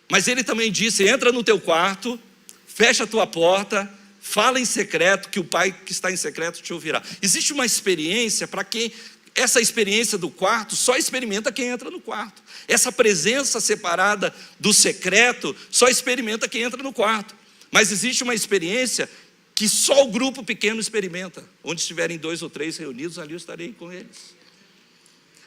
Mas ele também disse, entra no teu quarto, fecha a tua porta, fala em secreto, que o Pai que está em secreto te ouvirá. Existe uma experiência para quem... Essa experiência do quarto só experimenta quem entra no quarto. Essa presença separada do secreto só experimenta quem entra no quarto. Mas existe uma experiência que só o grupo pequeno experimenta. Onde estiverem 2 ou 3 reunidos, ali eu estarei com eles.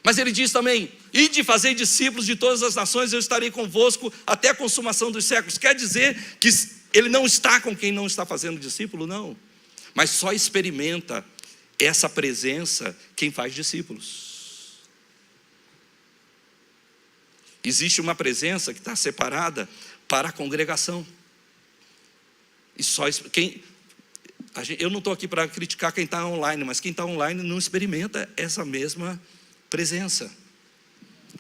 Mas ele diz também, ide fazer discípulos de todas as nações, eu estarei convosco até a consumação dos séculos. Quer dizer que ele não está com quem não está fazendo discípulo? Não. Mas só experimenta essa presença quem faz discípulos. Existe uma presença que está separada para a congregação. E eu não estou aqui para criticar quem está online, mas quem está online não experimenta essa mesma presença.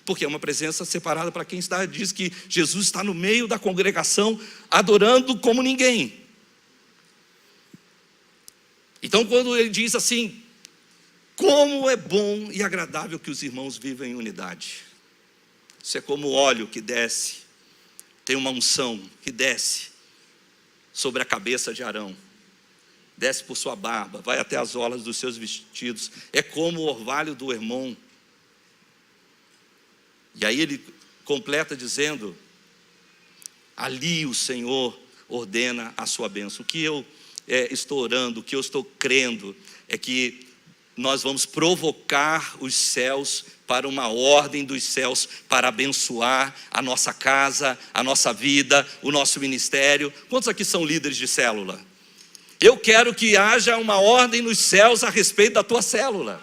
Porque é uma presença separada para quem está. Diz que Jesus está no meio da congregação, adorando como ninguém. Então, quando ele diz assim, como é bom e agradável que os irmãos vivam em unidade. Isso é como o óleo que desce, tem uma unção que desce sobre a cabeça de Arão, desce por sua barba, vai até as orlas dos seus vestidos. É como o orvalho do Hermon. E aí ele completa dizendo, ali o Senhor ordena a sua bênção. O que eu estou orando, o que eu estou crendo é que nós vamos provocar os céus para uma ordem dos céus, para abençoar a nossa casa, a nossa vida, o nosso ministério. Quantos aqui são líderes de célula? Eu quero que haja uma ordem nos céus a respeito da tua célula.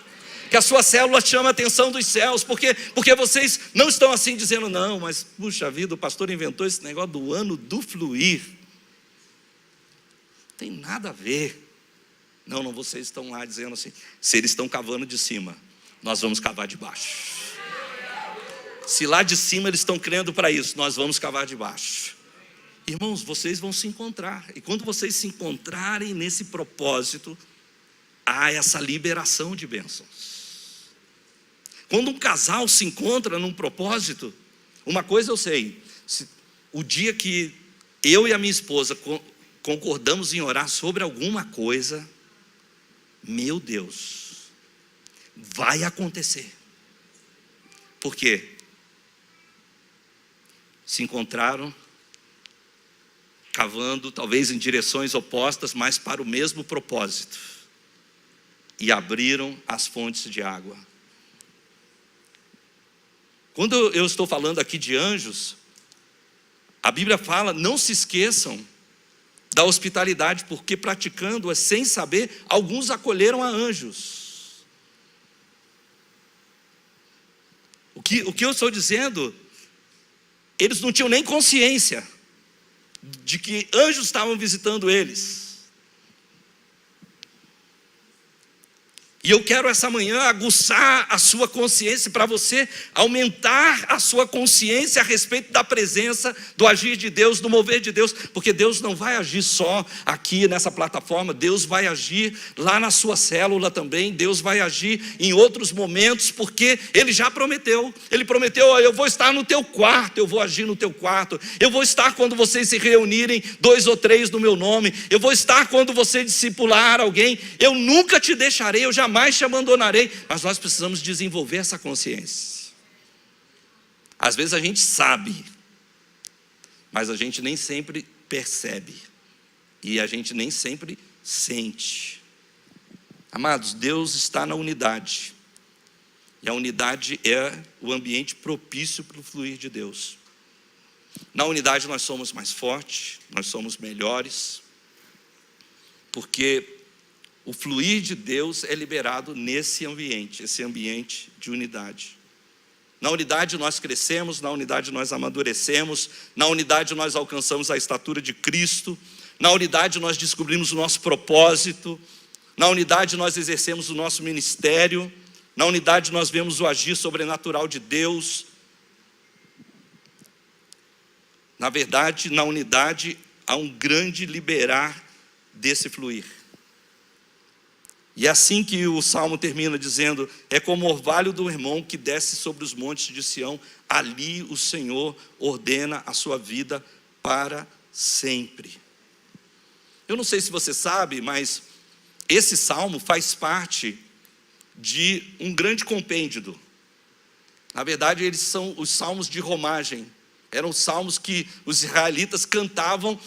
Que a sua célula chame a atenção dos céus. Porque vocês não estão assim dizendo, não, mas puxa vida, o pastor inventou esse negócio do ano do fluir. Não tem nada a ver. Não, vocês estão lá dizendo assim, se eles estão cavando de cima, nós vamos cavar de baixo. Se lá de cima eles estão crendo para isso, nós vamos cavar de baixo. Irmãos, vocês vão se encontrar. E quando vocês se encontrarem nesse propósito, há essa liberação de bênçãos. Quando um casal se encontra num propósito, uma coisa eu sei, o dia que eu e a minha esposa concordamos em orar sobre alguma coisa, meu Deus, vai acontecer. Por quê? Se encontraram, cavando, talvez em direções opostas, mas para o mesmo propósito. E abriram as fontes de água. Quando eu estou falando aqui de anjos, a Bíblia fala, não se esqueçam da hospitalidade, porque praticando-a sem saber, alguns acolheram a anjos. O que eu estou dizendo, eles não tinham nem consciência de que anjos estavam visitando eles. E eu quero essa manhã aguçar a sua consciência, para você aumentar a sua consciência a respeito da presença, do agir de Deus, do mover de Deus, porque Deus não vai agir só aqui nessa plataforma, Deus vai agir lá na sua célula também, Deus vai agir em outros momentos, porque Ele já prometeu. Ele prometeu, eu vou estar no teu quarto, eu vou agir no teu quarto, eu vou estar quando vocês se reunirem 2 ou 3 no meu nome, eu vou estar quando você discipular alguém, eu nunca te deixarei, eu jamais te abandonarei. Mas nós precisamos desenvolver essa consciência. Às vezes a gente sabe, mas a gente nem sempre percebe, e a gente nem sempre sente. Amados, Deus está na unidade, e a unidade é o ambiente propício para o fluir de Deus. Na unidade nós somos mais fortes, nós somos melhores, porque o fluir de Deus é liberado nesse ambiente, esse ambiente de unidade. Na unidade nós crescemos, na unidade nós amadurecemos, na unidade nós alcançamos a estatura de Cristo, na unidade nós descobrimos o nosso propósito, na unidade nós exercemos o nosso ministério, na unidade nós vemos o agir sobrenatural de Deus. Na verdade, na unidade há um grande liberar desse fluir. E é assim que o Salmo termina dizendo, é como o orvalho do Hermon que desce sobre os montes de Sião, ali o Senhor ordena a sua vida para sempre. Eu não sei se você sabe, mas esse Salmo faz parte de um grande compêndio. Na verdade, eles são os salmos de romagem. Eram salmos que os israelitas cantavam.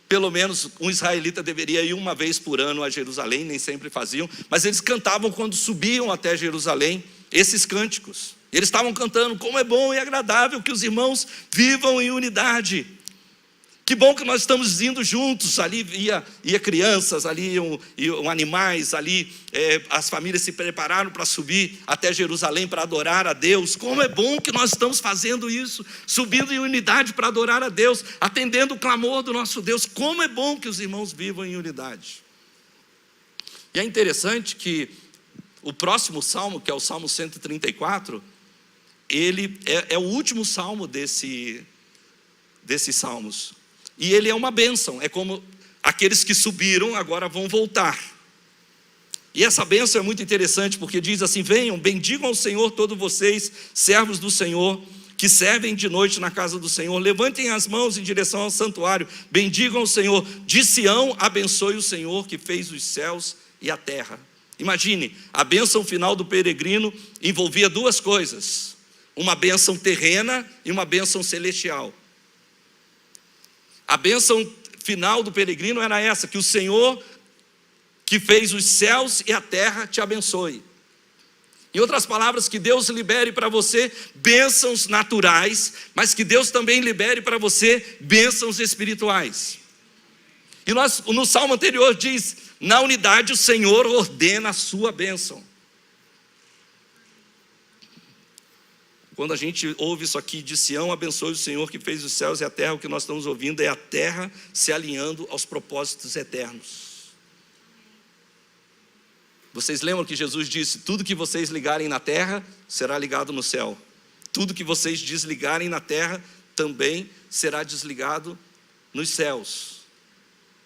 Pelo menos um israelita deveria ir uma vez por ano a Jerusalém, nem sempre faziam, mas eles cantavam quando subiam até Jerusalém, esses cânticos. Eles estavam cantando, como é bom e agradável que os irmãos vivam em unidade. Que bom que nós estamos indo juntos, ali ia crianças, ali iam animais, ali as famílias se prepararam para subir até Jerusalém para adorar a Deus. Como é bom que nós estamos fazendo isso, subindo em unidade para adorar a Deus, atendendo o clamor do nosso Deus. Como é bom que os irmãos vivam em unidade. E é interessante que o próximo salmo, que é o Salmo 134, ele é o último salmo desses salmos. E ele é uma bênção, é como aqueles que subiram agora vão voltar. E essa bênção é muito interessante, porque diz assim, venham, bendigam ao Senhor todos vocês, servos do Senhor, que servem de noite na casa do Senhor, levantem as mãos em direção ao santuário, bendigam ao Senhor, de Sião abençoe o Senhor que fez os céus e a terra. Imagine, a bênção final do peregrino envolvia 2 coisas, uma bênção terrena e uma bênção celestial. A bênção final do peregrino era essa, que o Senhor que fez os céus e a terra te abençoe. Em outras palavras, que Deus libere para você bênçãos naturais, mas que Deus também libere para você bênçãos espirituais. E no salmo anterior diz: na unidade o Senhor ordena a sua bênção. Quando a gente ouve isso aqui de Sião, abençoe o Senhor que fez os céus e a terra, o que nós estamos ouvindo é a terra se alinhando aos propósitos eternos. Vocês lembram que Jesus disse: tudo que vocês ligarem na terra será ligado no céu. Tudo que vocês desligarem na terra também será desligado nos céus.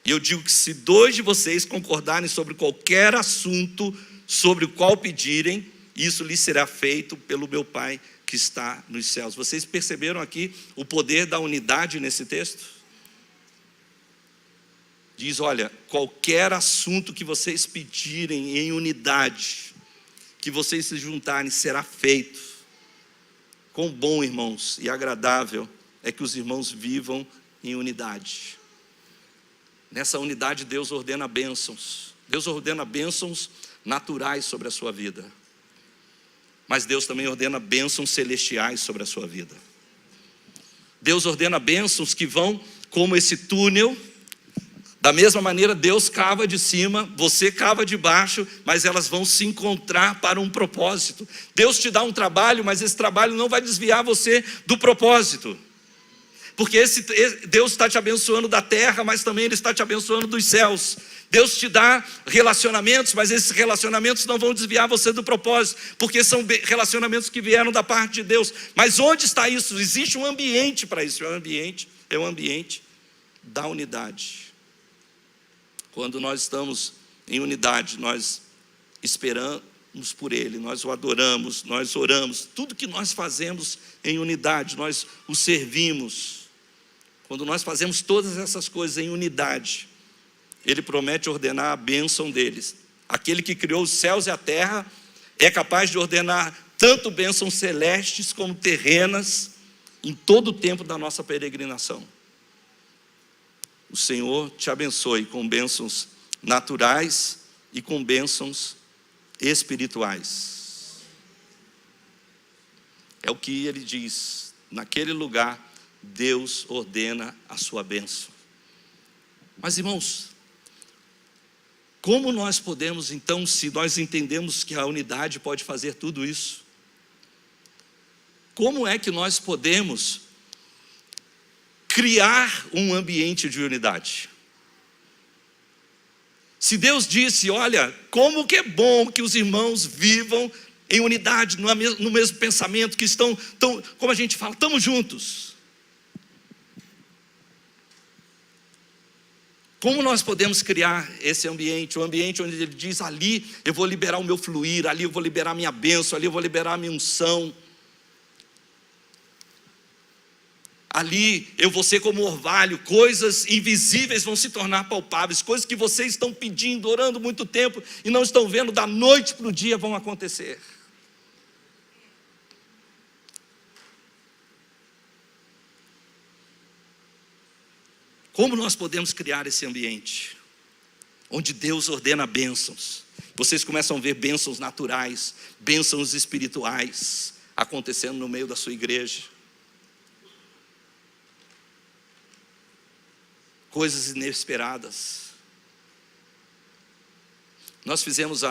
E eu digo que se 2 de vocês concordarem sobre qualquer assunto sobre o qual pedirem, isso lhes será feito pelo meu Pai que está nos céus. Vocês perceberam aqui o poder da unidade nesse texto? Diz: olha, qualquer assunto que vocês pedirem em unidade, que vocês se juntarem, será feito. Quão bom, irmãos, e agradável é que os irmãos vivam em unidade. Nessa unidade Deus ordena bênçãos. Deus ordena bênçãos naturais sobre a sua vida. Mas Deus também ordena bênçãos celestiais sobre a sua vida. Deus ordena bênçãos que vão como esse túnel. Da mesma maneira, Deus cava de cima, você cava de baixo, mas elas vão se encontrar para um propósito. Deus te dá um trabalho, mas esse trabalho não vai desviar você do propósito. Porque Deus está te abençoando da terra, mas também Ele está te abençoando dos céus. Deus te dá relacionamentos, mas esses relacionamentos não vão desviar você do propósito, porque são relacionamentos que vieram da parte de Deus. Mas onde está isso? Existe um ambiente para isso. É um ambiente da unidade. Quando nós estamos em unidade, nós esperamos por Ele, nós o adoramos, nós oramos. Tudo que nós fazemos em unidade, nós o servimos. Quando nós fazemos todas essas coisas em unidade, Ele promete ordenar a bênção deles. Aquele que criou os céus e a terra é capaz de ordenar tanto bênçãos celestes como terrenas em todo o tempo da nossa peregrinação. O Senhor te abençoe com bênçãos naturais e com bênçãos espirituais. É o que Ele diz: naquele lugar Deus ordena a sua bênção. Mas, irmãos, como nós podemos então, se nós entendemos que a unidade pode fazer tudo isso, como é que nós podemos criar um ambiente de unidade? Se Deus disse: olha, como que é bom que os irmãos vivam em unidade, no mesmo pensamento, que estão, como a gente fala, estamos juntos. Como nós podemos criar esse ambiente? Um ambiente onde Ele diz: ali eu vou liberar o meu fluir, ali eu vou liberar a minha bênção, ali eu vou liberar a minha unção. Ali eu vou ser como orvalho, coisas invisíveis vão se tornar palpáveis, coisas que vocês estão pedindo, orando muito tempo e não estão vendo, da noite para o dia vão acontecer. Como nós podemos criar esse ambiente onde Deus ordena bênçãos? Vocês começam a ver bênçãos naturais, bênçãos espirituais acontecendo no meio da sua igreja. Coisas inesperadas. Nós fizemos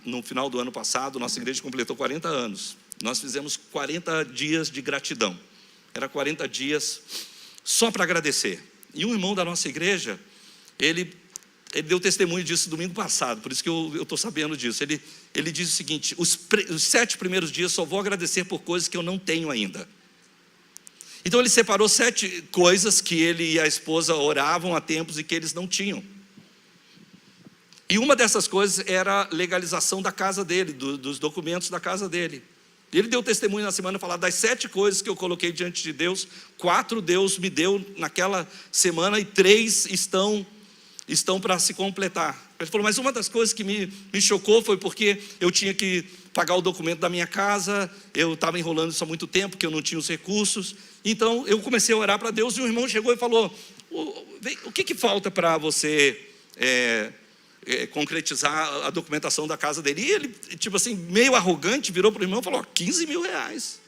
no final do ano passado, nossa igreja completou 40 anos. Nós fizemos 40 dias de gratidão. Era 40 dias só para agradecer. E um irmão da nossa igreja, ele deu testemunho disso domingo passado, por isso que eu estou sabendo disso. Ele diz o seguinte: os 7 primeiros dias só vou agradecer por coisas que eu não tenho ainda. Então ele separou 7 coisas que ele e a esposa oravam há tempos e que eles não tinham. E uma dessas coisas era a legalização da casa dele, dos documentos da casa dele. Ele deu testemunho na semana, falar: das 7 coisas que eu coloquei diante de Deus, 4 Deus me deu naquela semana e 3 estão para se completar. Ele falou: mas uma das coisas que me chocou foi porque eu tinha que pagar o documento da minha casa, eu estava enrolando isso há muito tempo, porque eu não tinha os recursos. Então eu comecei a orar para Deus e um irmão chegou e falou: o que falta para você concretizar a documentação da casa dele? E ele, tipo assim, meio arrogante, virou para o irmão e falou: 15 mil reais.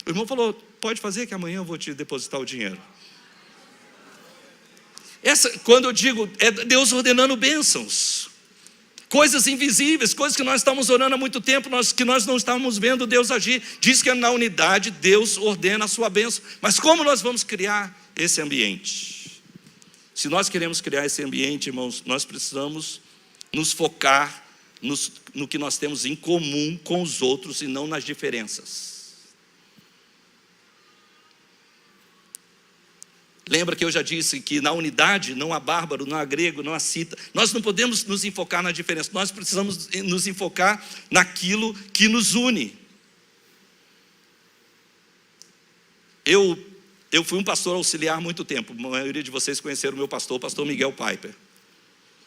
O irmão falou: pode fazer que amanhã eu vou te depositar o dinheiro. Quando eu digo, é Deus ordenando bênçãos. Coisas invisíveis, coisas que nós estamos orando há muito tempo, que nós não estamos vendo Deus agir. Diz que na unidade Deus ordena a sua bênção. Mas como nós vamos criar esse ambiente? Se nós queremos criar esse ambiente, irmãos, nós precisamos nos focar no que nós temos em comum com os outros e não nas diferenças. Lembra que eu já disse que na unidade não há bárbaro, não há grego, não há cita. Nós não podemos nos enfocar na diferença, nós precisamos nos enfocar naquilo que nos une. Eu fui um pastor auxiliar há muito tempo. A maioria de vocês conheceram o meu pastor, o pastor Miguel Piper.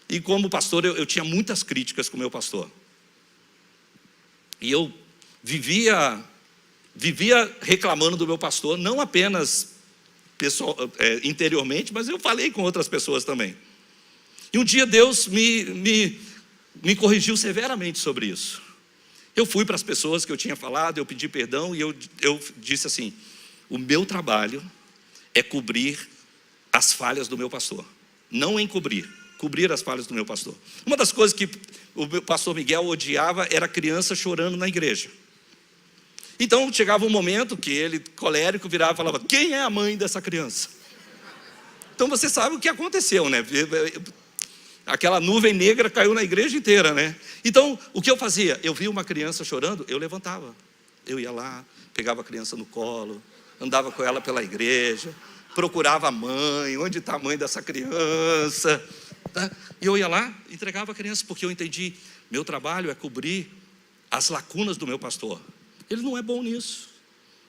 E como pastor eu tinha muitas críticas com o meu pastor. E eu vivia reclamando do meu pastor, não apenas interiormente, mas eu falei com outras pessoas também. E um dia Deus me corrigiu severamente sobre isso. Eu fui para as pessoas que eu tinha falado, eu pedi perdão e eu disse assim: o meu trabalho é cobrir as falhas do meu pastor, não encobrir, cobrir as falhas do meu pastor. Uma das coisas que o meu pastor Miguel odiava era criança chorando na igreja. Então chegava um momento que ele, colérico, virava e falava: quem é a mãe dessa criança? Então você sabe o que aconteceu, né? Aquela nuvem negra caiu na igreja inteira, né? Então o que eu fazia? Eu via uma criança chorando, eu levantava. Eu ia lá, pegava a criança no colo, andava com ela pela igreja, procurava a mãe, onde está a mãe dessa criança? Tá? E eu ia lá, entregava a criança, porque eu entendi, meu trabalho é cobrir as lacunas do meu pastor. Ele não é bom nisso.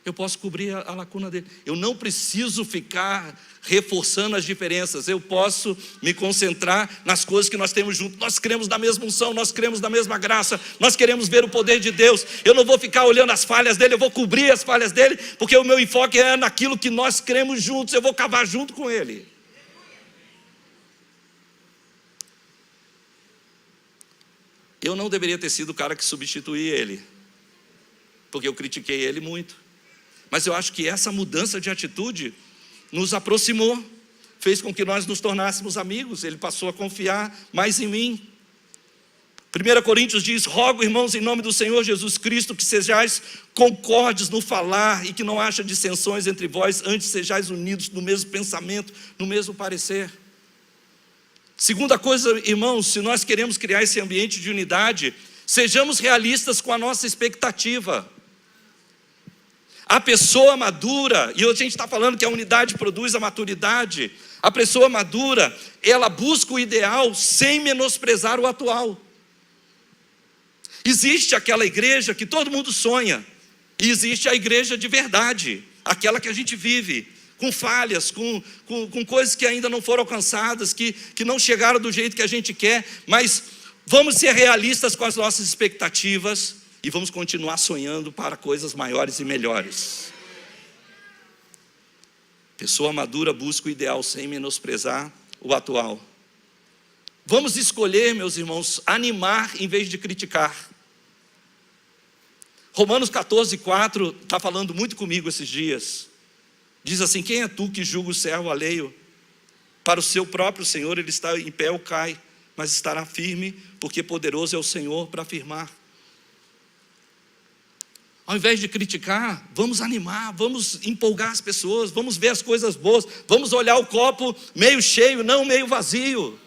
Eu posso cobrir a lacuna dele. Eu não preciso ficar reforçando as diferenças. Eu posso me concentrar nas coisas que nós temos junto. Nós cremos na mesma unção, nós cremos na mesma graça, nós queremos ver o poder de Deus. Eu não vou ficar olhando as falhas dele, eu vou cobrir as falhas dele, porque o meu enfoque é naquilo que nós cremos juntos. Eu vou cavar junto com ele. Eu não deveria ter sido o cara que substituía ele, porque eu critiquei ele muito. Mas eu acho que essa mudança de atitude nos aproximou, fez com que nós nos tornássemos amigos. Ele passou a confiar mais em mim. 1 Coríntios diz: rogo, irmãos, em nome do Senhor Jesus Cristo, que sejais concordes no falar e que não haja dissensões entre vós, antes sejais unidos no mesmo pensamento, no mesmo parecer. Segunda coisa, irmãos, se nós queremos criar esse ambiente de unidade, sejamos realistas com a nossa expectativa. A pessoa madura, e hoje a gente está falando que a unidade produz a maturidade. A pessoa madura, ela busca o ideal sem menosprezar o atual. Existe aquela igreja que todo mundo sonha, e existe a igreja de verdade, aquela que a gente vive, com falhas, com coisas que ainda não foram alcançadas, que não chegaram do jeito que a gente quer, mas vamos ser realistas com as nossas expectativas e vamos continuar sonhando para coisas maiores e melhores. Pessoa madura busca o ideal sem menosprezar o atual. Vamos escolher, meus irmãos, animar em vez de criticar. Romanos 14:4 está falando muito comigo esses dias. Diz assim: quem é tu que julga o servo alheio? Para o seu próprio Senhor ele está em pé ou cai, mas estará firme, porque poderoso é o Senhor para afirmar. Ao invés de criticar, vamos animar, vamos empolgar as pessoas, vamos ver as coisas boas, vamos olhar o copo meio cheio, não meio vazio.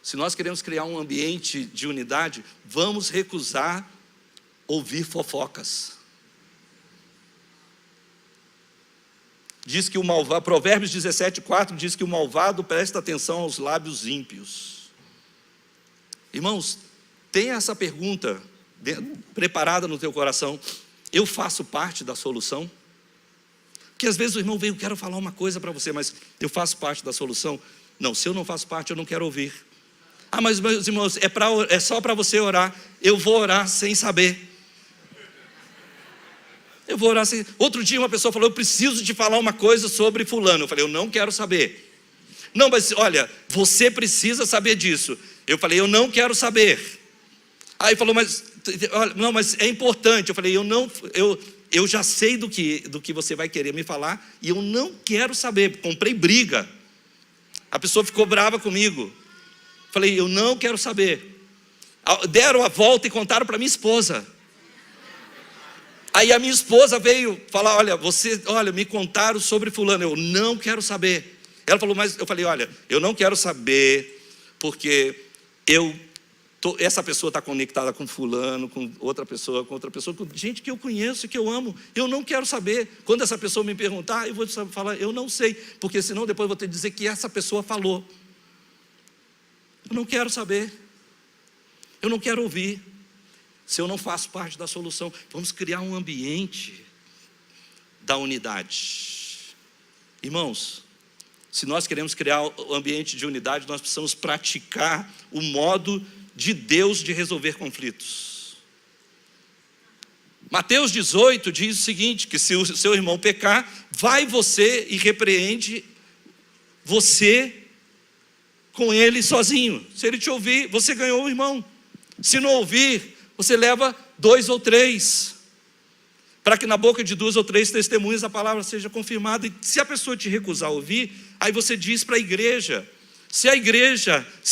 Se nós queremos criar um ambiente de unidade, vamos recusar ouvir fofocas. Diz que o malvado, Provérbios 17:4 diz que o malvado presta atenção aos lábios ímpios. Irmãos, tenha essa pergunta preparada no teu coração: eu faço parte da solução? Porque às vezes o irmão vem: eu quero falar uma coisa para você, mas eu faço parte da solução? Não, se eu não faço parte, eu não quero ouvir. Ah, mas meus irmãos, é só para você orar. Eu vou orar sem saber. Eu vou orar sem... Outro dia uma pessoa falou: eu preciso te falar uma coisa sobre fulano. Eu falei: eu não quero saber. Não, mas olha, você precisa saber disso. Eu falei: eu não quero saber. Aí falou: mas não, mas é importante. Eu falei: eu já sei do que você vai querer me falar e eu não quero saber. Comprei briga. A pessoa ficou brava comigo. Falei, eu não quero saber. Deram a volta e contaram para minha esposa. Aí a minha esposa veio falar, olha, me contaram sobre fulano. Eu não quero saber. Ela falou, mas eu falei, olha, eu não quero saber, porque essa pessoa está conectada com fulano, com outra pessoa, com gente que eu conheço e que eu amo. Eu não quero saber. Quando essa pessoa me perguntar, eu vou falar, eu não sei, porque senão depois eu vou ter que dizer que essa pessoa falou. Eu não quero saber. Eu não quero ouvir. Se eu não faço parte da solução, vamos criar um ambiente da unidade. Irmãos, se nós queremos criar um ambiente de unidade, nós precisamos praticar o modo de Deus de resolver conflitos. Mateus 18 diz o seguinte, que se o seu irmão pecar, vai você e repreende você com ele sozinho. Se ele te ouvir, você ganhou o irmão. Se não ouvir, você leva 2 ou 3, para que na boca de 2 ou 3 testemunhas a palavra seja confirmada. E se a pessoa te recusar a ouvir, aí você diz para a igreja. Se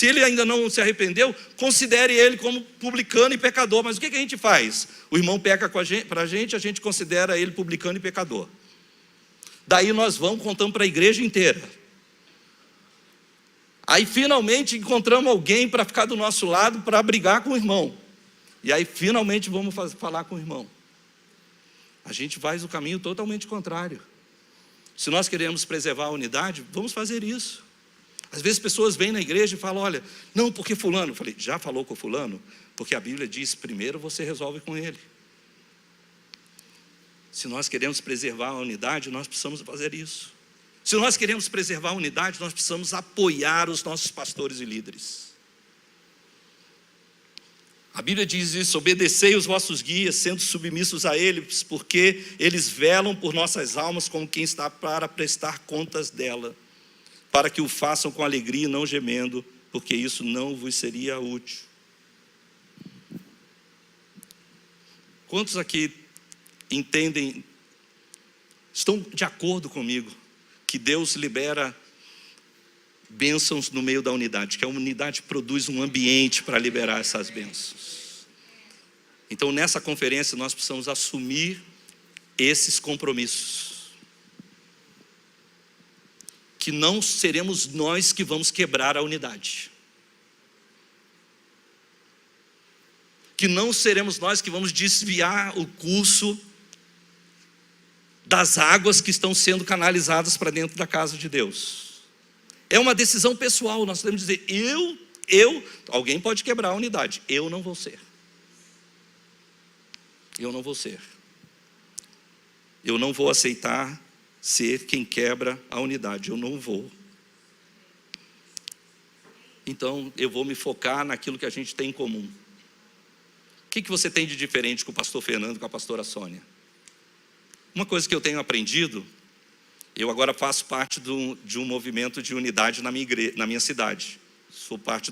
ele ainda não se arrependeu, considere ele como publicano e pecador. Mas o que a gente faz? O irmão peca para a gente considera ele publicano e pecador. Daí nós vamos contando para a igreja inteira. Aí finalmente encontramos alguém para ficar do nosso lado, para brigar com o irmão. E aí finalmente vamos falar com o irmão. A gente faz o caminho totalmente contrário. Se nós queremos preservar a unidade, vamos fazer isso. Às vezes pessoas vêm na igreja e falam, olha, não, porque fulano. Eu falei, já falou com fulano? Porque a Bíblia diz, primeiro você resolve com ele. Se nós queremos preservar a unidade, nós precisamos fazer isso. Se nós queremos preservar a unidade, nós precisamos apoiar os nossos pastores e líderes. A Bíblia diz isso, obedecei os vossos guias, sendo submissos a eles, porque eles velam por nossas almas como quem está para prestar contas dela, para que o façam com alegria e não gemendo, porque isso não vos seria útil. Quantos aqui entendem, estão de acordo comigo, que Deus libera bênçãos no meio da unidade, que a unidade produz um ambiente para liberar essas bênçãos? Então nessa conferência nós precisamos assumir esses compromissos, que não seremos nós que vamos quebrar a unidade, que não seremos nós que vamos desviar o curso das águas que estão sendo canalizadas para dentro da casa de Deus. É uma decisão pessoal, nós podemos dizer, alguém pode quebrar a unidade, eu não vou ser. Eu não vou ser. Eu não vou aceitar ser quem quebra a unidade, eu não vou. Então, eu vou me focar naquilo que a gente tem em comum. O que você tem de diferente com o pastor Fernando, com a pastora Sônia? Uma coisa que eu tenho aprendido, eu agora faço parte de um movimento de unidade na minha cidade. Sou parte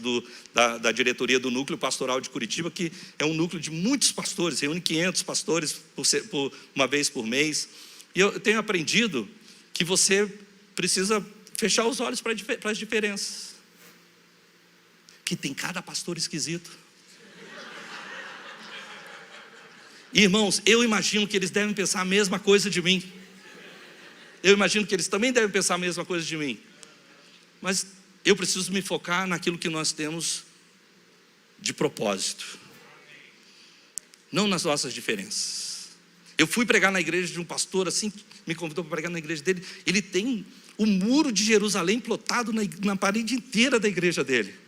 da diretoria do Núcleo Pastoral de Curitiba, que é um núcleo de muitos pastores, reúne 500 pastores uma vez por mês. E eu tenho aprendido que você precisa fechar os olhos para as diferenças. Que tem cada pastor esquisito. Irmãos, eu imagino que eles devem pensar a mesma coisa de mim. Eu imagino que eles também devem pensar a mesma coisa de mim. Mas eu preciso me focar naquilo que nós temos de propósito. Não nas nossas diferenças. Eu fui pregar na igreja de um pastor, assim, me convidou para pregar na igreja dele. Ele tem o muro de Jerusalém plotado na parede inteira da igreja dele.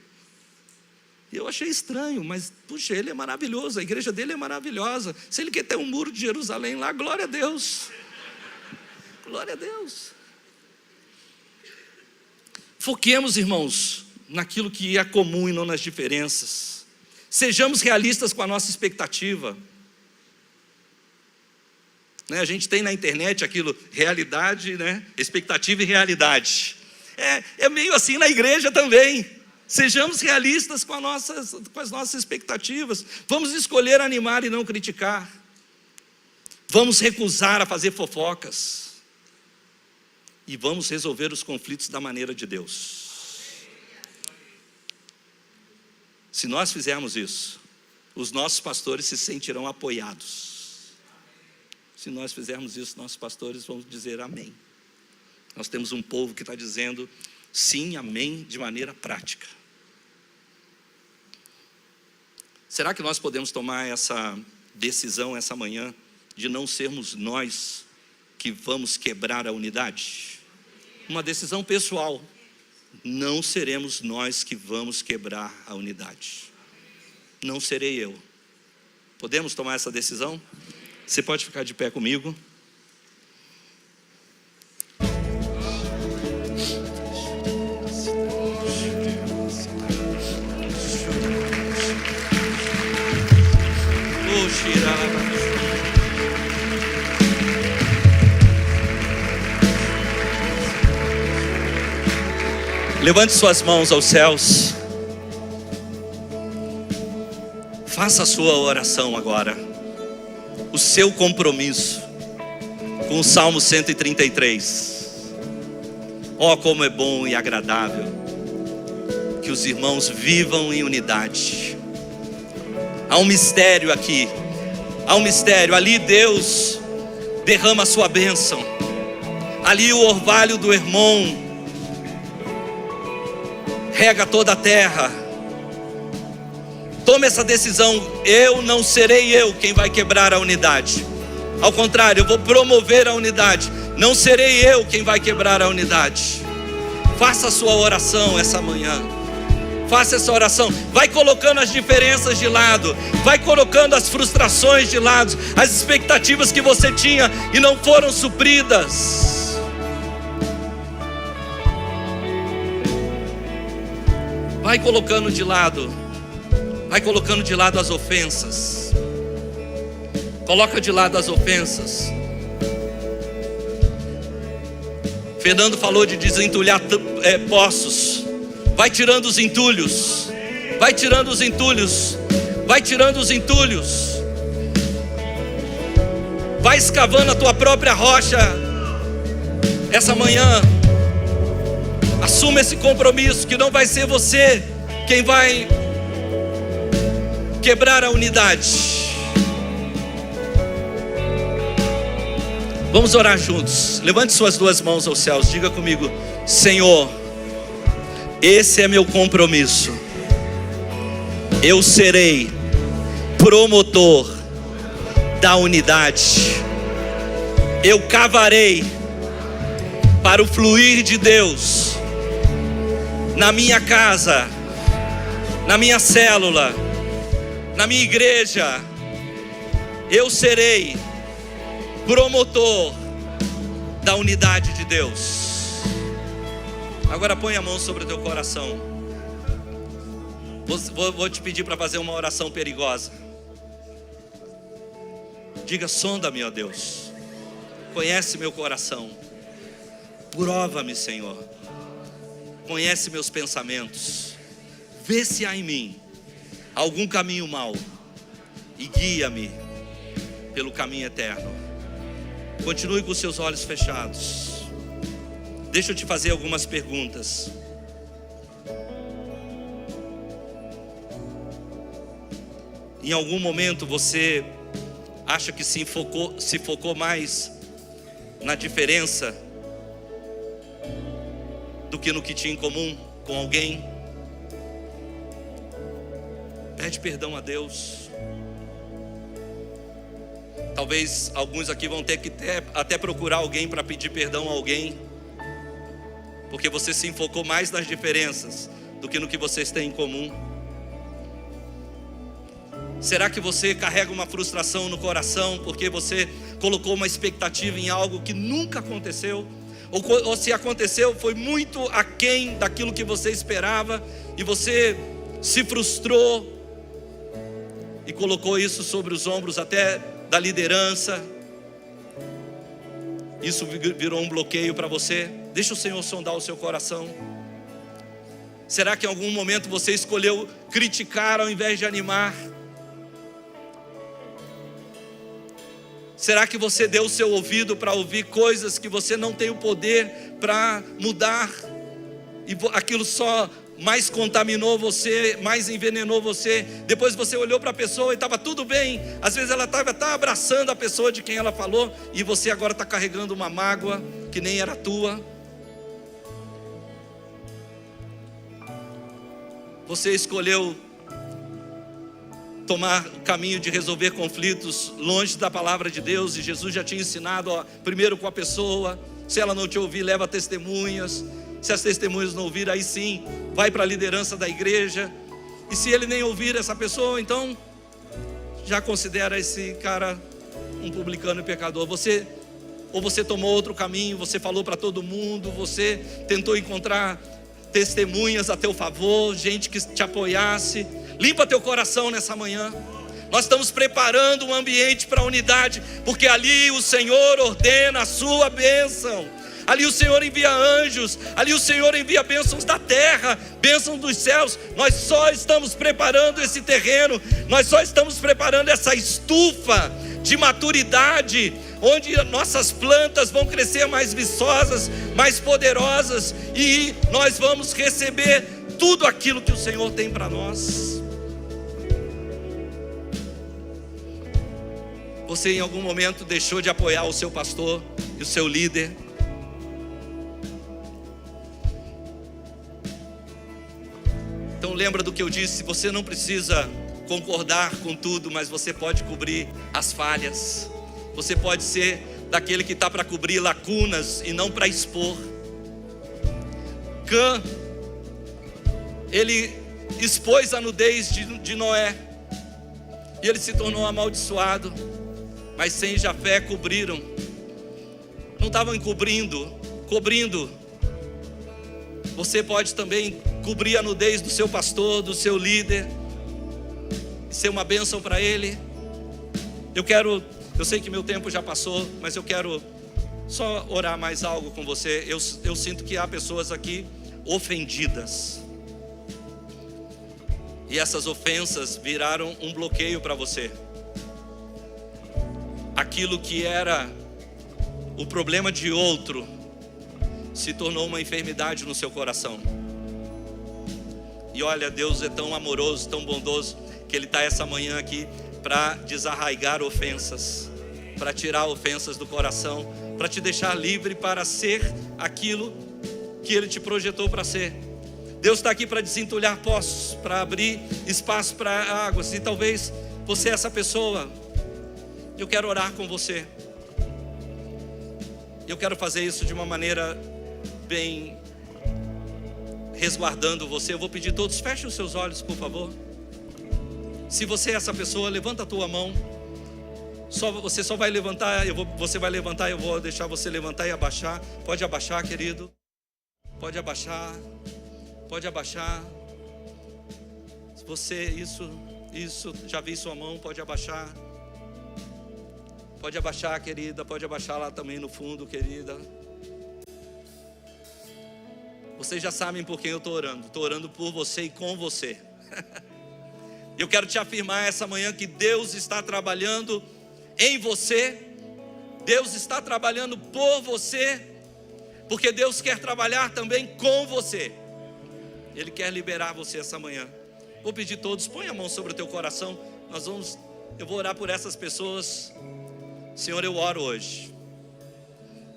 Eu achei estranho, mas, puxa, ele é maravilhoso, a igreja dele é maravilhosa. Se ele quer ter um muro de Jerusalém lá, glória a Deus. Glória a Deus. Foquemos, irmãos, naquilo que é comum e não nas diferenças. Sejamos realistas com a nossa expectativa. A gente tem na internet aquilo, realidade, expectativa e realidade. É meio assim na igreja também. Sejamos realistas com as nossas expectativas. Vamos escolher animar e não criticar. Vamos recusar a fazer fofocas. E vamos resolver os conflitos da maneira de Deus. Se nós fizermos isso, os nossos pastores se sentirão apoiados. Se nós fizermos isso, nossos pastores vão dizer amém. Nós temos um povo que está dizendo sim, amém, de maneira prática. Será que nós podemos tomar essa decisão essa manhã de não sermos nós que vamos quebrar a unidade? Uma decisão pessoal. Não seremos nós que vamos quebrar a unidade. Não serei eu. Podemos tomar essa decisão? Você pode ficar de pé comigo? Levante suas mãos aos céus. Faça a sua oração agora. O seu compromisso com o Salmo 133. Oh, como é bom e agradável que os irmãos vivam em unidade. Há um mistério aqui. Há um mistério. Ali Deus derrama a sua bênção. Ali o orvalho do Hermon rega toda a terra. Tome essa decisão. Eu não serei eu quem vai quebrar a unidade. Ao contrário, eu vou promover a unidade. Não serei eu quem vai quebrar a unidade. Faça a sua oração essa manhã. Faça essa oração. Vai colocando as diferenças de lado. Vai colocando as frustrações de lado. As expectativas que você tinha e não foram supridas. Vai colocando de lado. Vai colocando de lado as ofensas. Coloca de lado as ofensas. Fernando falou de desentulhar poços. Vai tirando os entulhos. Vai tirando os entulhos. Vai tirando os entulhos. Vai escavando a tua própria rocha. Essa manhã, assuma esse compromisso que não vai ser você quem vai quebrar a unidade. Vamos orar juntos. Levante suas duas mãos aos céus. Diga comigo: Senhor, esse é meu compromisso. Eu serei promotor da unidade. Eu cavarei para o fluir de Deus na minha casa, na minha célula, na minha igreja. Eu serei promotor da unidade de Deus. Agora põe a mão sobre o teu coração. Vou te pedir para fazer uma oração perigosa. Diga: sonda-me, ó Deus. Conhece meu coração. Prova-me, Senhor. Conhece meus pensamentos. Vê se há em mim algum caminho mau e guia-me pelo caminho eterno. Continue com os seus olhos fechados. Deixa eu te fazer algumas perguntas. Em algum momento você acha que se focou mais na diferença do que no que tinha em comum com alguém? Pede perdão a Deus. Talvez alguns aqui vão ter que até procurar alguém para pedir perdão a alguém, porque você se enfocou mais nas diferenças do que no que vocês têm em comum. Será que você carrega uma frustração no coração porque você colocou uma expectativa em algo que nunca aconteceu? Ou se aconteceu, foi muito aquém daquilo que você esperava e você se frustrou e colocou isso sobre os ombros até da liderança. Isso virou um bloqueio para você. Deixa o Senhor sondar o seu coração. Será que em algum momento você escolheu criticar ao invés de animar? Será que você deu o seu ouvido para ouvir coisas que você não tem o poder para mudar? E aquilo só mais contaminou você, mais envenenou você. Depois você olhou para a pessoa e estava tudo bem. Às vezes ela estava abraçando a pessoa de quem ela falou, e você agora está carregando uma mágoa que nem era tua. Você escolheu tomar o caminho de resolver conflitos longe da palavra de Deus, e Jesus já tinha ensinado, primeiro com a pessoa. Se ela não te ouvir, leva testemunhas. Se as testemunhas não ouvirem, aí sim, vai para a liderança da igreja. E se ele nem ouvir essa pessoa, então já considera esse cara um publicano e pecador. Ou você tomou outro caminho, você falou para todo mundo, você tentou encontrar testemunhas a teu favor, gente que te apoiasse. Limpa teu coração nessa manhã. Nós estamos preparando um ambiente para a unidade, porque ali o Senhor ordena a sua bênção. Ali o Senhor envia anjos, ali o Senhor envia bênçãos da terra, bênçãos dos céus. Nós só estamos preparando esse terreno, nós só estamos preparando essa estufa de maturidade, onde nossas plantas vão crescer mais viçosas, mais poderosas, e nós vamos receber tudo aquilo que o Senhor tem para nós. Você em algum momento deixou de apoiar o seu pastor e o seu líder? Então lembra do que eu disse, você não precisa concordar com tudo, mas você pode cobrir as falhas. Você pode ser daquele que está para cobrir lacunas e não para expor. Cã, ele expôs a nudez de Noé, e ele se tornou amaldiçoado. Mas Sem e Jafé cobriram. Não estavam cobrindo. Você pode também cobrir a nudez do seu pastor, do seu líder, ser uma bênção para ele. Eu sei que meu tempo já passou, mas eu quero só orar mais algo com você. Eu sinto que há pessoas aqui ofendidas, e essas ofensas viraram um bloqueio para você. Aquilo que era o problema de outro se tornou uma enfermidade no seu coração. E olha, Deus é tão amoroso, tão bondoso, que Ele está essa manhã aqui para desarraigar ofensas, para tirar ofensas do coração, para te deixar livre para ser aquilo que Ele te projetou para ser. Deus está aqui para desentulhar poços, para abrir espaço para águas. E talvez você é essa pessoa. Eu quero orar com você. Eu quero fazer isso de uma maneira bem resguardando você. Eu vou pedir todos, fechem os seus olhos, por favor. Se você é essa pessoa, levanta a tua mão. Você só vai levantar, você vai levantar, eu vou deixar você levantar e abaixar. Pode abaixar, querido. Pode abaixar. Pode abaixar. Se você, isso, já vi sua mão, pode abaixar. Pode abaixar, querida, pode abaixar lá também no fundo, querida. Vocês já sabem por quem eu estou orando. Estou orando por você e com você. Eu quero te afirmar essa manhã que Deus está trabalhando em você. Deus está trabalhando por você, porque Deus quer trabalhar também com você. Ele quer liberar você essa manhã. Vou pedir todos, põe a mão sobre o teu coração. Eu vou orar por essas pessoas. Senhor, eu oro hoje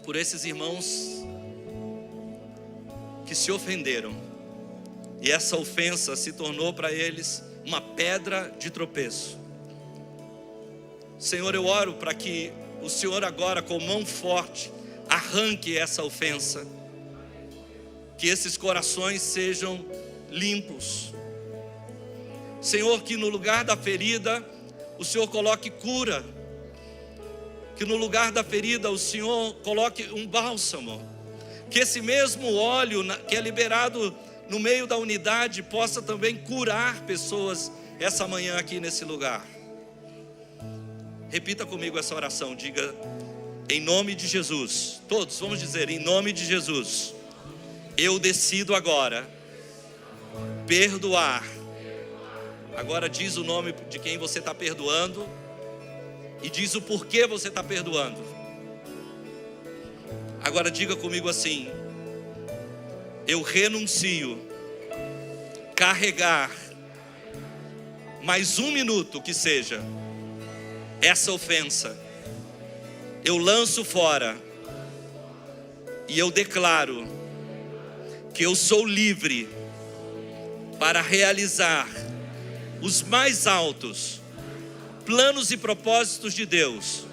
por esses irmãos que se ofenderam, e essa ofensa se tornou para eles uma pedra de tropeço. Senhor, eu oro para que o Senhor agora, com mão forte, arranque essa ofensa, que esses corações sejam limpos. Senhor, que no lugar da ferida o Senhor coloque cura, que no lugar da ferida o Senhor coloque um bálsamo, que esse mesmo óleo que é liberado no meio da unidade possa também curar pessoas essa manhã aqui nesse lugar. Repita comigo essa oração, diga: em nome de Jesus. Todos vamos dizer: em nome de Jesus, eu decido agora perdoar. Agora diz o nome de quem você está perdoando. e diz o porquê você está perdoando. Agora diga comigo assim: eu renuncio carregar mais um minuto que seja essa ofensa. Eu lanço fora e eu declaro que eu sou livre para realizar os mais altos planos e propósitos de Deus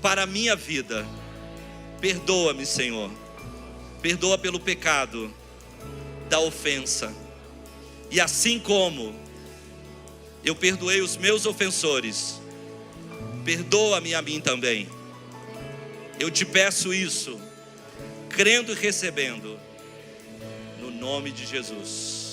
para a minha vida. Perdoa-me, Senhor. Perdoa pelo pecado da ofensa. E assim como eu perdoei os meus ofensores, perdoa-me a mim também. Eu te peço isso, crendo e recebendo, no nome de Jesus.